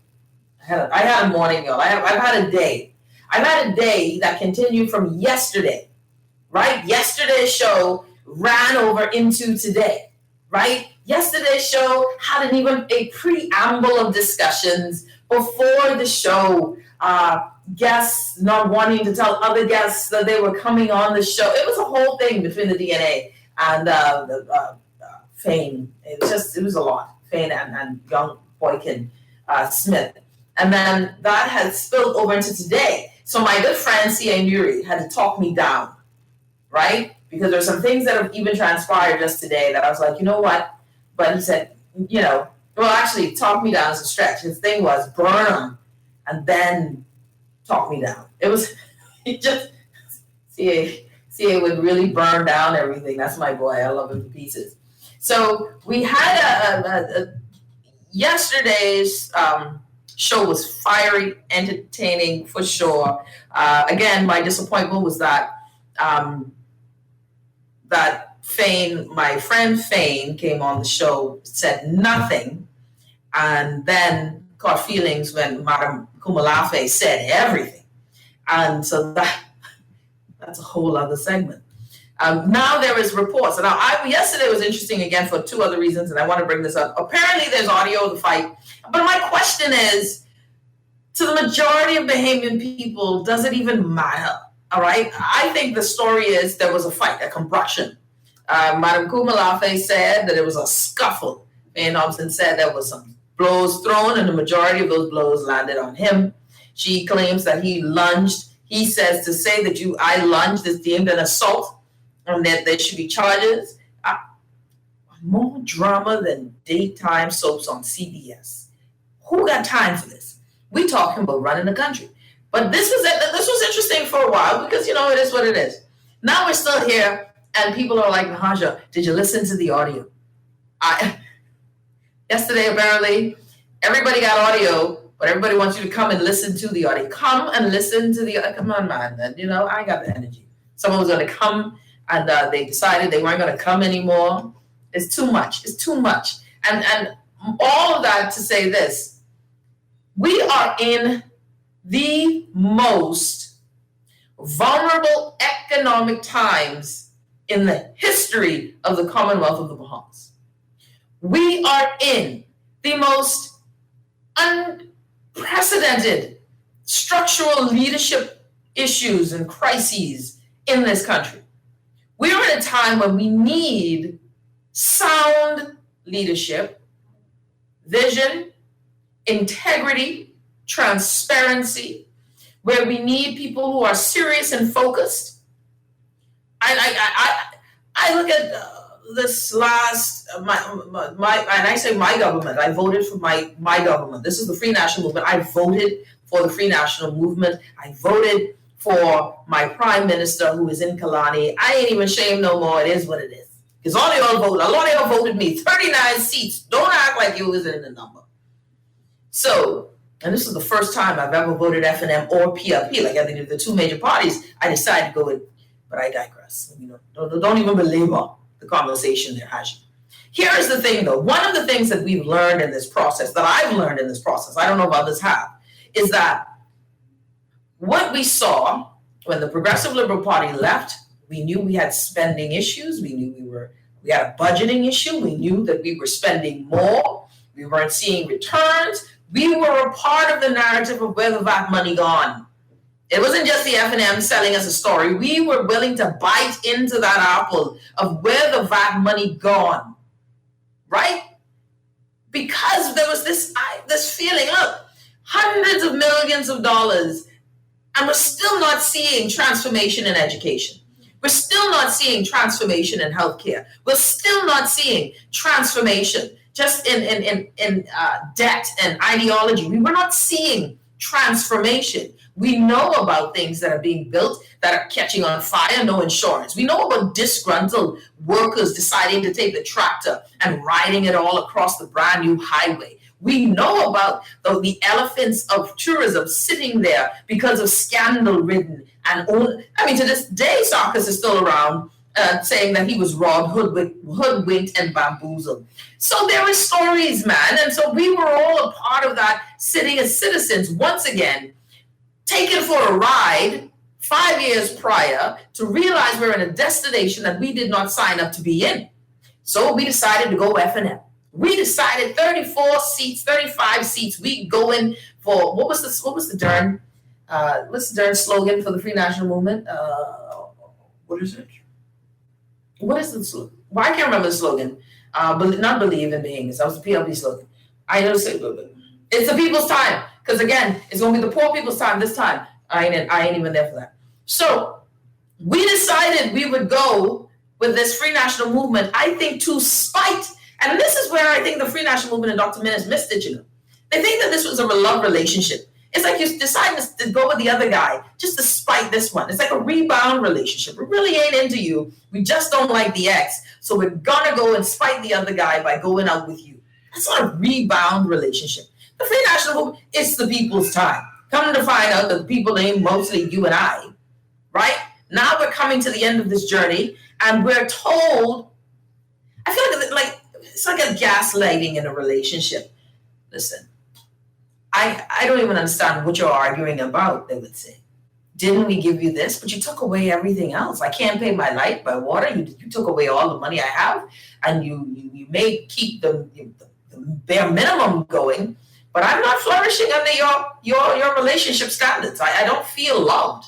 I had a morning, y'all. I've had a day. I've had a day that continued from yesterday, right? Yesterday's show ran over into today, right? Yesterday's show had even a preamble of discussions before the show, guests not wanting to tell other guests that they were coming on the show. It was a whole thing between the DNA and Fane. It was a lot. Fane and young Boykin Smith. And then that has spilled over into today. So my good friend C.A. Muri had to talk me down, right? Because there's some things that have even transpired just today that I was like, you know what? But he said, well, actually, talk me down is a stretch. His thing was burn them and then talk me down. It was CA would really burn down everything. That's my boy. I love him to pieces. So we had yesterday's show was fiery, entertaining for sure. Again, my disappointment was that Fane, my friend Fane, came on the show, said nothing, and then caught feelings when Madam Kumalafe said everything. And so that's a whole other segment. Now there is reports. And yesterday was interesting again for two other reasons, and I want to bring this up. Apparently there's audio of the fight. But my question is, to the majority of Bahamian people, does it even matter? All right? I think the story is there was a fight, a compression. Madam Kumalafe said that it was a scuffle. Fane Thompson said there was some blows thrown, and the majority of those blows landed on him. She claims that he lunged. He says to say that I lunged is deemed an assault, and that there should be charges. More drama than daytime soaps on CBS. Who got time for this? We talking about running the country. But this was interesting for a while because, it is what it is. Now we're still here. And people are like, Nahaja, did you listen to the audio? Yesterday, apparently, everybody got audio, but everybody wants you to come and listen to the audio. Come and listen to the audio. Come on, man. And, I got the energy. Someone was going to come, and they decided they weren't going to come anymore. It's too much. It's too much. And all of that to say this. We are in the most vulnerable economic times in the history of the Commonwealth of the Bahamas. We are in the most unprecedented structural leadership issues and crises in this country. We're in a time when we need sound leadership, vision, integrity, transparency, where we need people who are serious and focused. I look at this last, and I say my government, I voted for my government. This is the Free National Movement. I voted for the Free National Movement. I voted for my prime minister who is in Kalani. I ain't even ashamed no more. It is what it is. Because all of y'all voted. A lot of y'all voted me. 39 seats. Don't act like you was in the number. So, and this is the first time I've ever voted F&M or PLP. Like I think the two major parties, I decided to go with, but I digress. You know, don't even belabor the conversation there, Haji. Here is the thing though. One of the things that we've learned in this process, that I've learned in this process, I don't know if others have, is that what we saw when the Progressive Liberal Party left, we knew we had spending issues. We knew we had a budgeting issue. We knew that we were spending more. We weren't seeing returns. We were a part of the narrative of where the VAT money gone. It wasn't just the F&M selling us a story. We were willing to bite into that apple of where the VAT money gone, right? Because there was this feeling, look, hundreds of millions of dollars, and we're still not seeing transformation in education. We're still not seeing transformation in healthcare. We're still not seeing transformation just in debt and ideology. We were not seeing transformation. We know about things that are being built that are catching on fire, no insurance. We know about disgruntled workers deciding to take the tractor and riding it all across the brand new highway. We know about the elephants of tourism sitting there because of scandal-ridden and to this day, Sarkis is still around saying that he was robbed, hoodwinked, and bamboozled. So there are stories, man. And so we were all a part of that, sitting as citizens, once again, taken for a ride 5 years prior to realize we're in a destination that we did not sign up to be in. So we decided to go F&M. We decided 34 seats, 35 seats. We go in for, what's the darn slogan for the Free National Movement? What is it? What is the slogan? Well, I can't remember the slogan. Not believe in beings. That was the PLP slogan. I know it's the people's time. Because again, it's going to be the poor people's time this time. I ain't even there for that. So we decided we would go with this Free National Movement, I think, to spite. And this is where I think the Free National Movement and Dr. Minnis missed it, you know. They think that this was a love relationship. It's like you decide to go with the other guy just to spite this one. It's like a rebound relationship. We really ain't into you. We just don't like the ex. So we're going to go and spite the other guy by going out with you. That's not a rebound relationship. The Free National Movement, it's the people's time. Come to find out that the people ain't mostly you and I, right? Now we're coming to the end of this journey, and we're told, I feel like it's like a gaslighting in a relationship. Listen, I don't even understand what you're arguing about, they would say. Didn't we give you this? But you took away everything else. I can't pay my light, my water. You took away all the money I have, and you may keep the bare minimum going, but I'm not flourishing under your relationship standards. I don't feel loved.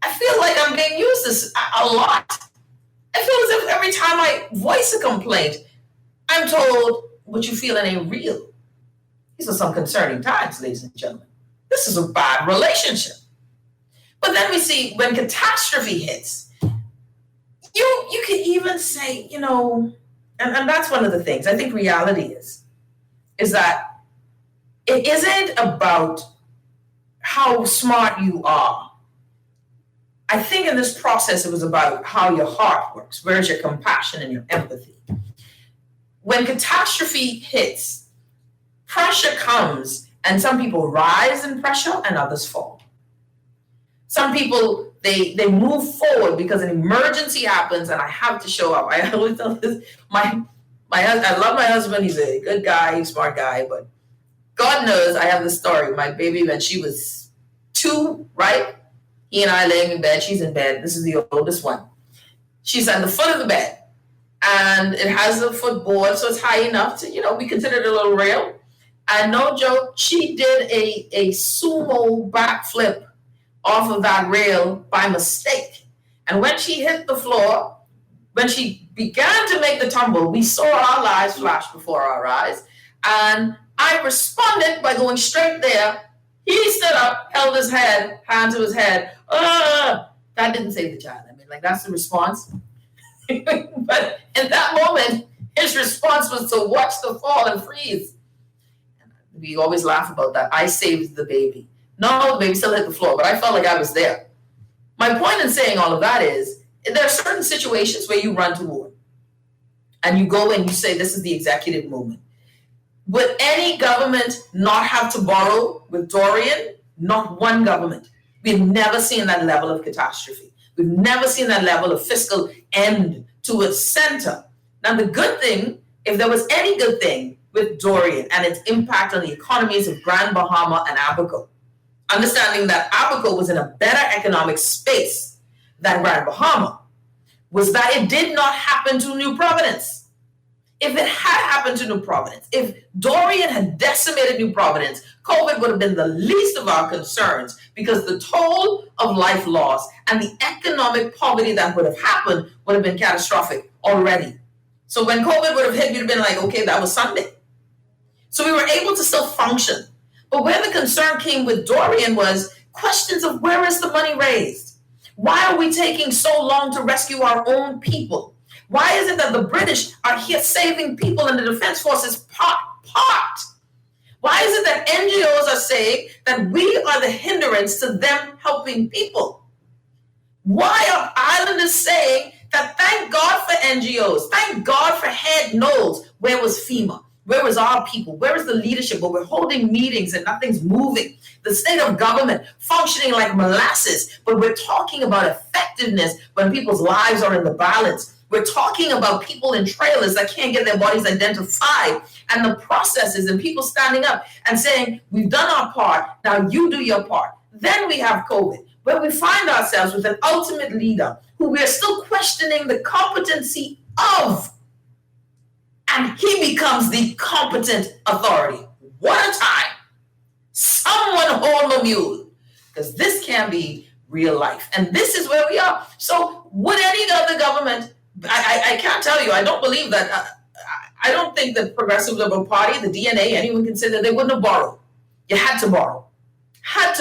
I feel like I'm being used a lot. I feel as if every time I voice a complaint, I'm told what you feeling ain't real. These are some concerning times, ladies and gentlemen. This is a bad relationship. But then we see when catastrophe hits, you can even say, you know, and that's one of the things. I think reality is that it isn't about how smart you are. I think in this process, it was about how your heart works. Where's your compassion and your empathy? When catastrophe hits, pressure comes, and some people rise in pressure and others fall. Some people, they move forward because an emergency happens and I have to show up. I always tell this, I love my husband. He's a good guy, he's a smart guy, but God knows I have this story. My baby, when she was 2, right? He and I laying in bed. She's in bed. This is the oldest one. She's at the foot of the bed. And it has a footboard, so it's high enough to, we consider it a little rail. And no joke, she did a sumo backflip off of that rail by mistake. And when she hit the floor, when she began to make the tumble, we saw our lives flash before our eyes. And I responded by going straight there. He stood up, held his head, hand to his head. That didn't save the child. I mean, like, that's the response. But in that moment, his response was to watch the fall and freeze. We always laugh about that. I saved the baby. No, the baby still hit the floor, but I felt like I was there. My point in saying all of that is, there are certain situations where you run toward, and you go and you say, this is the executive movement. Would any government not have to borrow with Dorian? Not one government. We've never seen that level of catastrophe. We've never seen that level of fiscal end to its center. Now, the good thing, if there was any good thing with Dorian and its impact on the economies of Grand Bahama and Abaco, understanding that Abaco was in a better economic space than Grand Bahama, was that it did not happen to New Providence. If it had happened to New Providence, if Dorian had decimated New Providence, COVID would have been the least of our concerns, because the toll of life loss and the economic poverty that would have happened would have been catastrophic already. So when COVID would have hit, you'd have been like, okay, that was Sunday. So we were able to still function. But where the concern came with Dorian was questions of, where is the money raised? Why are we taking so long to rescue our own people? Why is it that the British are here saving people and the Defense Force is parked? Why is it that NGOs are saying that we are the hindrance to them helping people? Why are islanders saying that thank God for NGOs, thank God for Head Knowles? Where was FEMA? Where was our people? Where is the leadership? But we're holding meetings and nothing's moving. The state of government functioning like molasses, but we're talking about effectiveness when people's lives are in the balance. We're talking about people in trailers that can't get their bodies identified, and the processes and people standing up and saying, we've done our part, now you do your part. Then we have COVID, where we find ourselves with an ultimate leader who we are still questioning the competency of, and he becomes the competent authority. What a time. Someone hold the mule, because this can be real life. And this is where we are. So would any other government, I can't tell you, I don't believe that, I don't think the Progressive Liberal Party, the DNA, anyone can say that they wouldn't have borrowed. You had to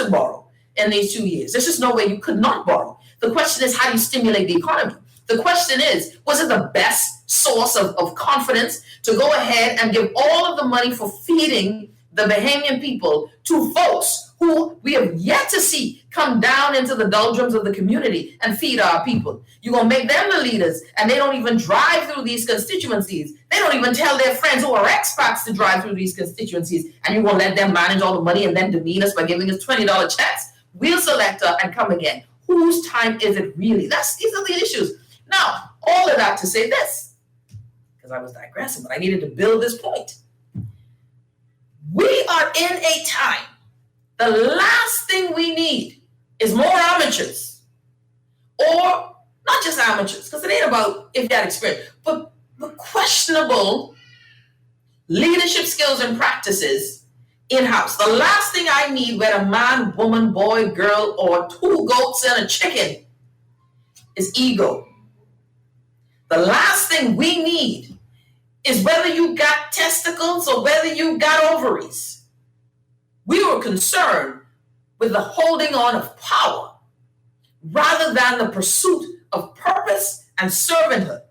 borrow in these 2 years. There's just no way you could not borrow. The question is, how do you stimulate the economy? The question is, was it the best source of confidence to go ahead and give all of the money for feeding the Bahamian people to folks who we have yet to see come down into the doldrums of the community and feed our people? You're going to make them the leaders, and they don't even drive through these constituencies. They don't even tell their friends who are expats to drive through these constituencies, and you're going to let them manage all the money and then demean us by giving us $20 checks? We'll select her and come again. Whose time is it really? These are the issues. Now, all of that to say this, because I was digressing, but I needed to build this point. We are in a time, the last thing we need is more amateurs, or not just amateurs, because it ain't about if you had experience, but questionable leadership skills and practices in-house. The last thing I need, whether man, woman, boy, girl, or 2 goats and a chicken, is ego. The last thing we need is whether you got testicles or whether you got ovaries. We were concerned with the holding on of power rather than the pursuit of purpose and servanthood.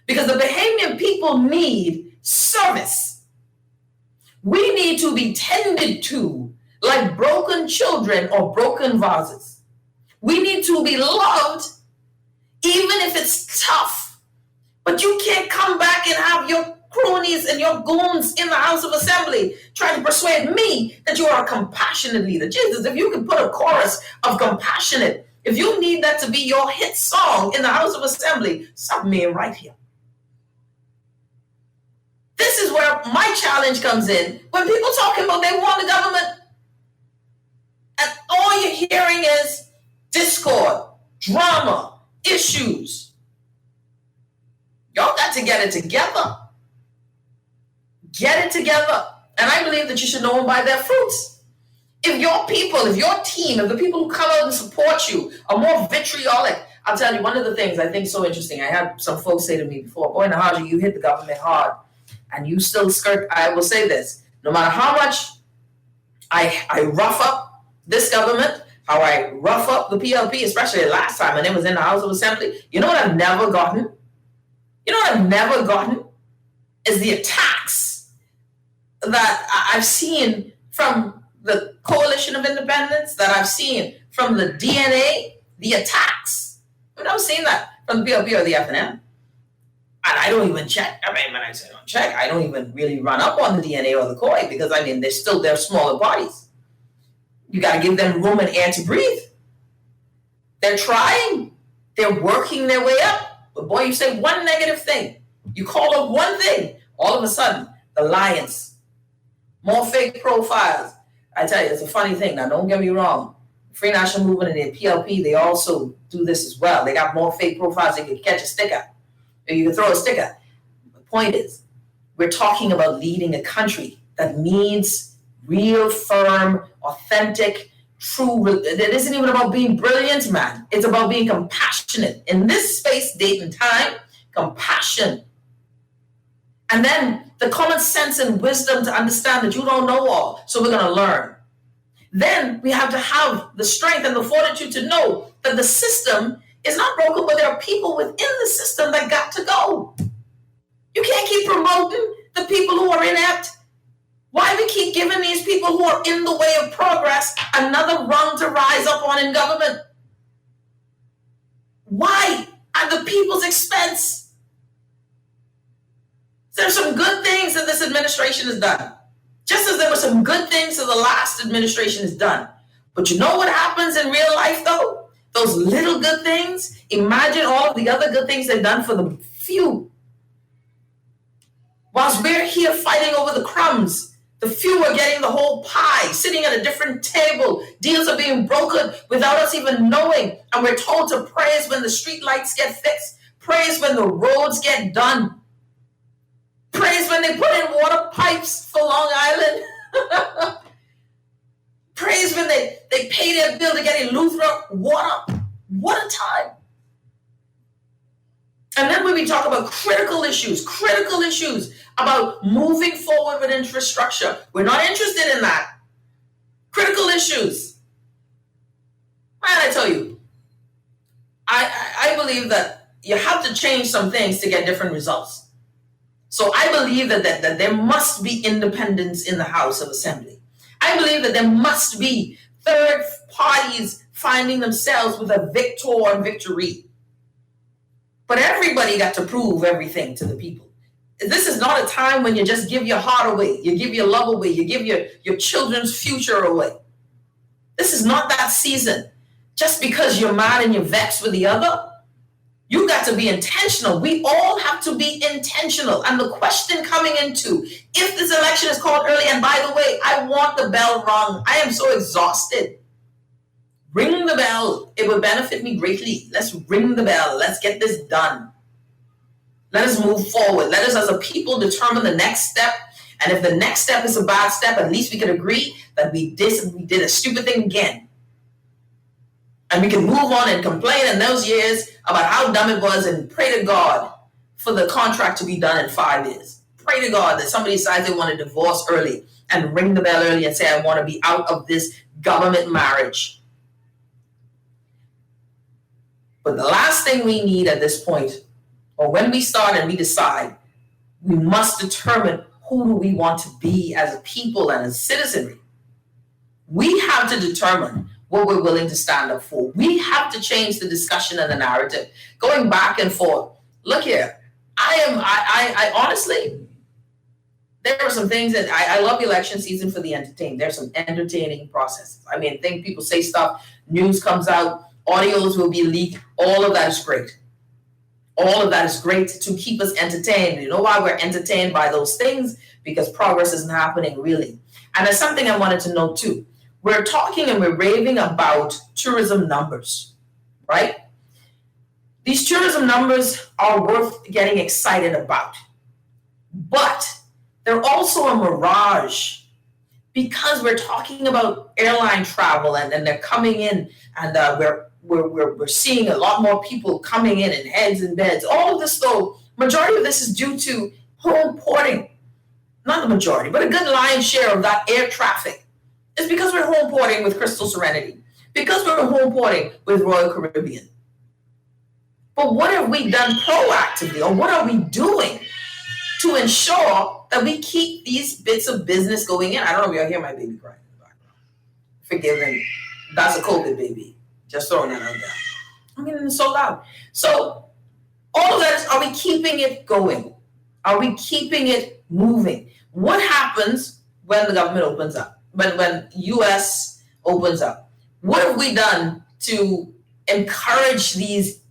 Because the Bahamian people need service. We need to be tended to like broken children or broken vases. We need to be loved even if it's tough. But you can't come back and have your cronies and your goons in the House of Assembly trying to persuade me that you are a compassionate leader. Jesus, if you can put a chorus of compassionate, if you need that to be your hit song in the House of Assembly, something ain't right here. This is where my challenge comes in. When people talking about they want the government, and all you're hearing is discord, drama, issues. Y'all got to get it together. Get it together. And I believe that you should know them by their fruits. If your people, if your team, if the people who come out and support you are more vitriolic, I'll tell you one of the things I think is so interesting. I had some folks say to me before, boy, Nahaja, you hit the government hard. and you still skirt, I will say this, no matter how much I rough up this government, how I rough up the PLP, especially last time when it was in the House of Assembly, you know what I've never gotten? You know what I've never gotten? Is the attacks that I've seen from the Coalition of Independents, that I've seen from the DNA, the attacks. I've never seen that from the PLP or the FNM. And I don't even check. I mean, when I say don't check, I don't even really run up on the DNA or the COI because, I mean, they're smaller bodies. You got to give them room and air to breathe. They're trying. They're working their way up. But boy, you say one negative thing. You call up one thing. All of a sudden, the lions. More fake profiles. I tell you, it's a funny thing. Now, don't get me wrong. Free National Movement and the PLP, they also do this as well. They got more fake profiles. They can catch a sticker. Or you can throw a sticker. The point is, we're talking about leading a country that needs real, firm, authentic, true. It isn't even about being brilliant, man. It's about being compassionate. In this space, date, and time, compassion. And then the common sense and wisdom to understand that you don't know all, so we're going to learn. Then we have to have the strength and the fortitude to know that the system is not broken, but there are people within the system that got to go. You can't keep promoting the people who are inept. Why we keep giving these people who are in the way of progress another rung to rise up on in government? Why at the people's expense? There's some good things that this administration has done. Just as there were some good things that the last administration has done. But you know what happens in real life, though? Those little good things, imagine all of the other good things they've done for the few. Whilst we're here fighting over the crumbs, the few are getting the whole pie, sitting at a different table. Deals are being brokered without us even knowing. And we're told to praise when the street lights get fixed. Praise when the roads get done. Praise when they put in water pipes for Long Island. Praise when they pay their bill to get Eleuthera water. What a time. And then when we talk about critical issues about moving forward with infrastructure, we're not interested in that. Critical issues. Man, I tell you, I believe that you have to change some things to get different results. So I believe that there must be independence in the House of Assembly. I believe that there must be third parties finding themselves with a victor or victory. But everybody got to prove everything to the people. This is not a time when you just give your heart away, you give your love away, you give your children's future away. This is not that season. Just because you're mad and you're vexed with the other, you got to be intentional. We all have to be intentional. And the question coming into, if this election is called early, and by the way, I want the bell rung. I am so exhausted. Ring the bell. It would benefit me greatly. Let's ring the bell. Let's get this done. Let us move forward. Let us as a people determine the next step. And if the next step is a bad step, at least we can agree that we did a stupid thing again. And we can move on and complain in those years about how dumb it was and pray to God for the contract to be done in 5 years. Pray to God that somebody decides they want to divorce early and ring the bell early and say, I want to be out of this government marriage. But the last thing we need at this point, or when we start and we decide, we must determine who do we want to be as a people and as citizenry. We have to determine what we're willing to stand up for. We have to change the discussion and the narrative. Going back and forth. Look here, I honestly, there are some things that I love election season for the entertainment. There's some entertaining processes. I mean, I think people say stuff, news comes out, audios will be leaked. All of that is great. All of that is great to keep us entertained. You know why we're entertained by those things? Because progress isn't happening really. And there's something I wanted to note too. We're talking and we're raving about tourism numbers, right? These tourism numbers are worth getting excited about. But they're also a mirage because we're talking about airline travel and they're coming in and we're seeing a lot more people coming in heads and beds. All of this, though, majority of this is due to home porting. not the majority, but a good lion's share of that air traffic is because we're home porting with Crystal Serenity, because we're home porting with Royal Caribbean. But what have we done proactively, or what are we doing to ensure that we keep these bits of business going in? I don't know if y'all hear my baby crying in the background. Forgive me. That's a COVID baby. Just throwing that out there. I'm getting so loud. So all of that is, are we keeping it going? Are we keeping it moving? What happens when the government opens up? When U.S. opens up? What have we done to encourage these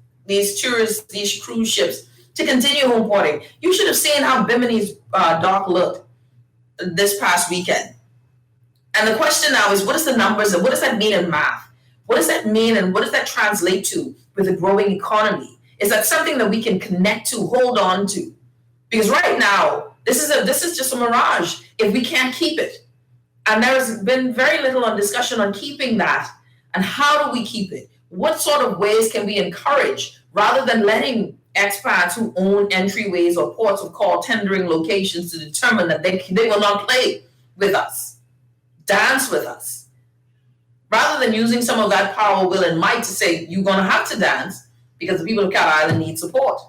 tourists, these cruise ships to continue home porting? You should have seen how Bimini's dock looked this past weekend. And the question now is, what is the numbers and what does that mean in math? What does that mean and what does that translate to with a growing economy? Is that something that we can connect to, hold on to? Because right now, this is just a mirage if we can't keep it. And there's been very little on discussion on keeping that. And how do we keep it? What sort of ways can we encourage rather than letting expats who own entryways or ports of call tendering locations to determine that they will not play with us, dance with us? Rather than using some of that power, will, and might to say, you're going to have to dance because the people of Cat Island need support.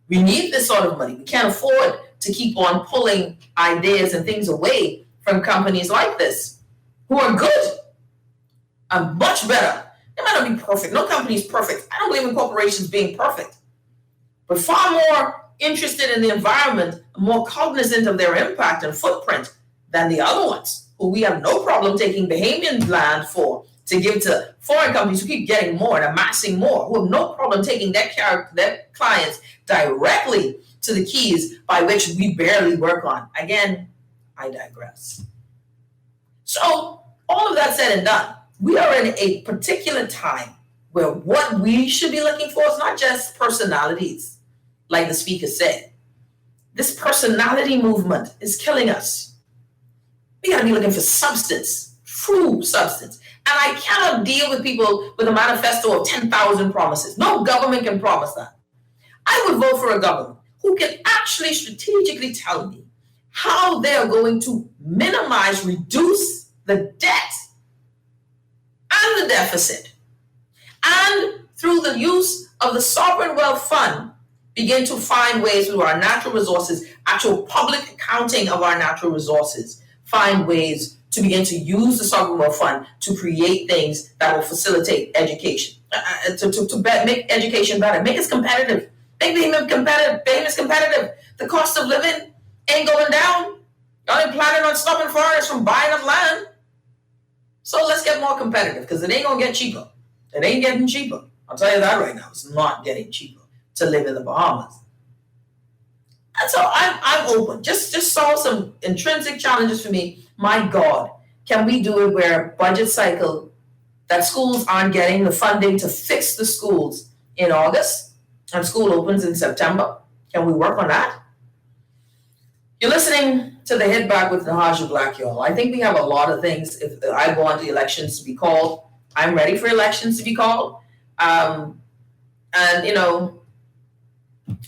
We need this sort of money. We can't afford to keep on pulling ideas and things away from companies like this who are good and much better. They might not be perfect. No company is perfect. I don't believe in corporations being perfect, but far more interested in the environment, more cognizant of their impact and footprint than the other ones, who we have no problem taking Bahamian land for to give to foreign companies who keep getting more and amassing more, who have no problem taking their clients directly to the keys by which we barely work on. Again, I digress. So all of that said and done, we are in a particular time where what we should be looking for is not just personalities, like the speaker said. This personality movement is killing us. We got to be looking for substance, true substance. And I cannot deal with people with a manifesto of 10,000 promises. No government can promise that. I would vote for a government who can actually strategically tell me how they are going to minimize, reduce the debt and the deficit, and through the use of the sovereign wealth fund, begin to find ways through our natural resources, actual public accounting of our natural resources, find ways to begin to use the sovereign wealth fund to create things that will facilitate education, to make education better, make us competitive, make Bahamians competitive. The cost of living ain't going down. Y'all ain't planning on stopping foreigners from buying up land. So let's get more competitive, because it ain't gonna get cheaper. It ain't getting cheaper. I'll tell you that right now. It's not getting cheaper to live in the Bahamas. And so I'm open. Just solve some intrinsic challenges for me. My God, can we do it where budget cycle, that schools aren't getting the funding to fix the schools in August and school opens in September? Can we work on that? You're listening to the Hit Back with Nahaja Black, y'all. I think we have a lot of things. If I want the elections to be called, I'm ready for elections to be called. And, you know,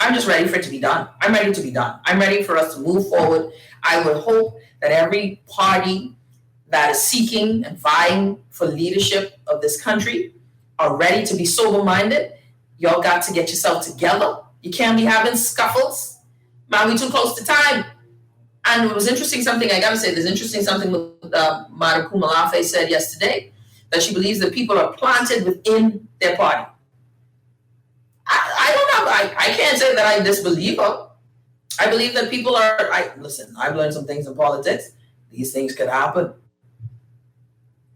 I'm just ready for it to be done. I'm ready to be done. I'm ready for us to move forward. I would hope that every party that is seeking and vying for leadership of this country are ready to be sober-minded. Y'all got to get yourself together. You can't be having scuffles. Man, we too close to time. And it was interesting something, I got to say, there's interesting something Madam Kumalafe said yesterday, that she believes that people are planted within their party. I don't know. I can't say that I disbelieve her. I believe that people are, listen, I've learned some things in politics. These things could happen.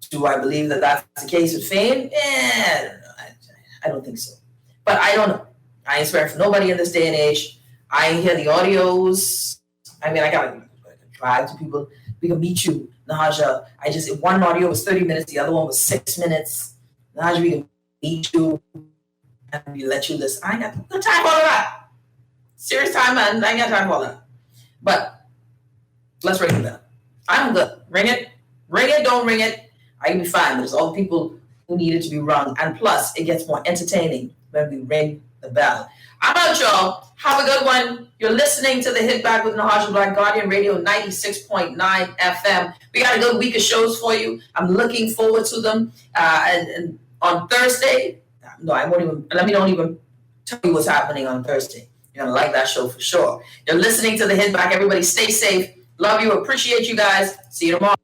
Do I believe that that's the case with Fane? I don't think so. But I don't know. I ain't swearing for nobody in this day and age. I ain't hear the audios. I mean, I gotta drive to people. We can meet you, Nahaja. One audio was 30 minutes, the other one was 6 minutes. Nahaja, we can meet you and we let you listen. I ain't got time for all of that. Serious time, man. I ain't got time for all that. But let's ring it down. I'm good. Ring it, don't ring it. I can be fine. There's all the people who need it to be rung. And plus, it gets more entertaining when we ring the bell. How about y'all? Have a good one. You're listening to the Hit Back with Nahaja Black, Guardian Radio 96.9 FM. We got a good week of shows for you. I'm looking forward to them. And on Thursday, no, I won't even, let me don't even tell you what's happening on Thursday. You're going to like that show for sure. You're listening to the Hit Back. Everybody stay safe. Love you. Appreciate you guys. See you tomorrow.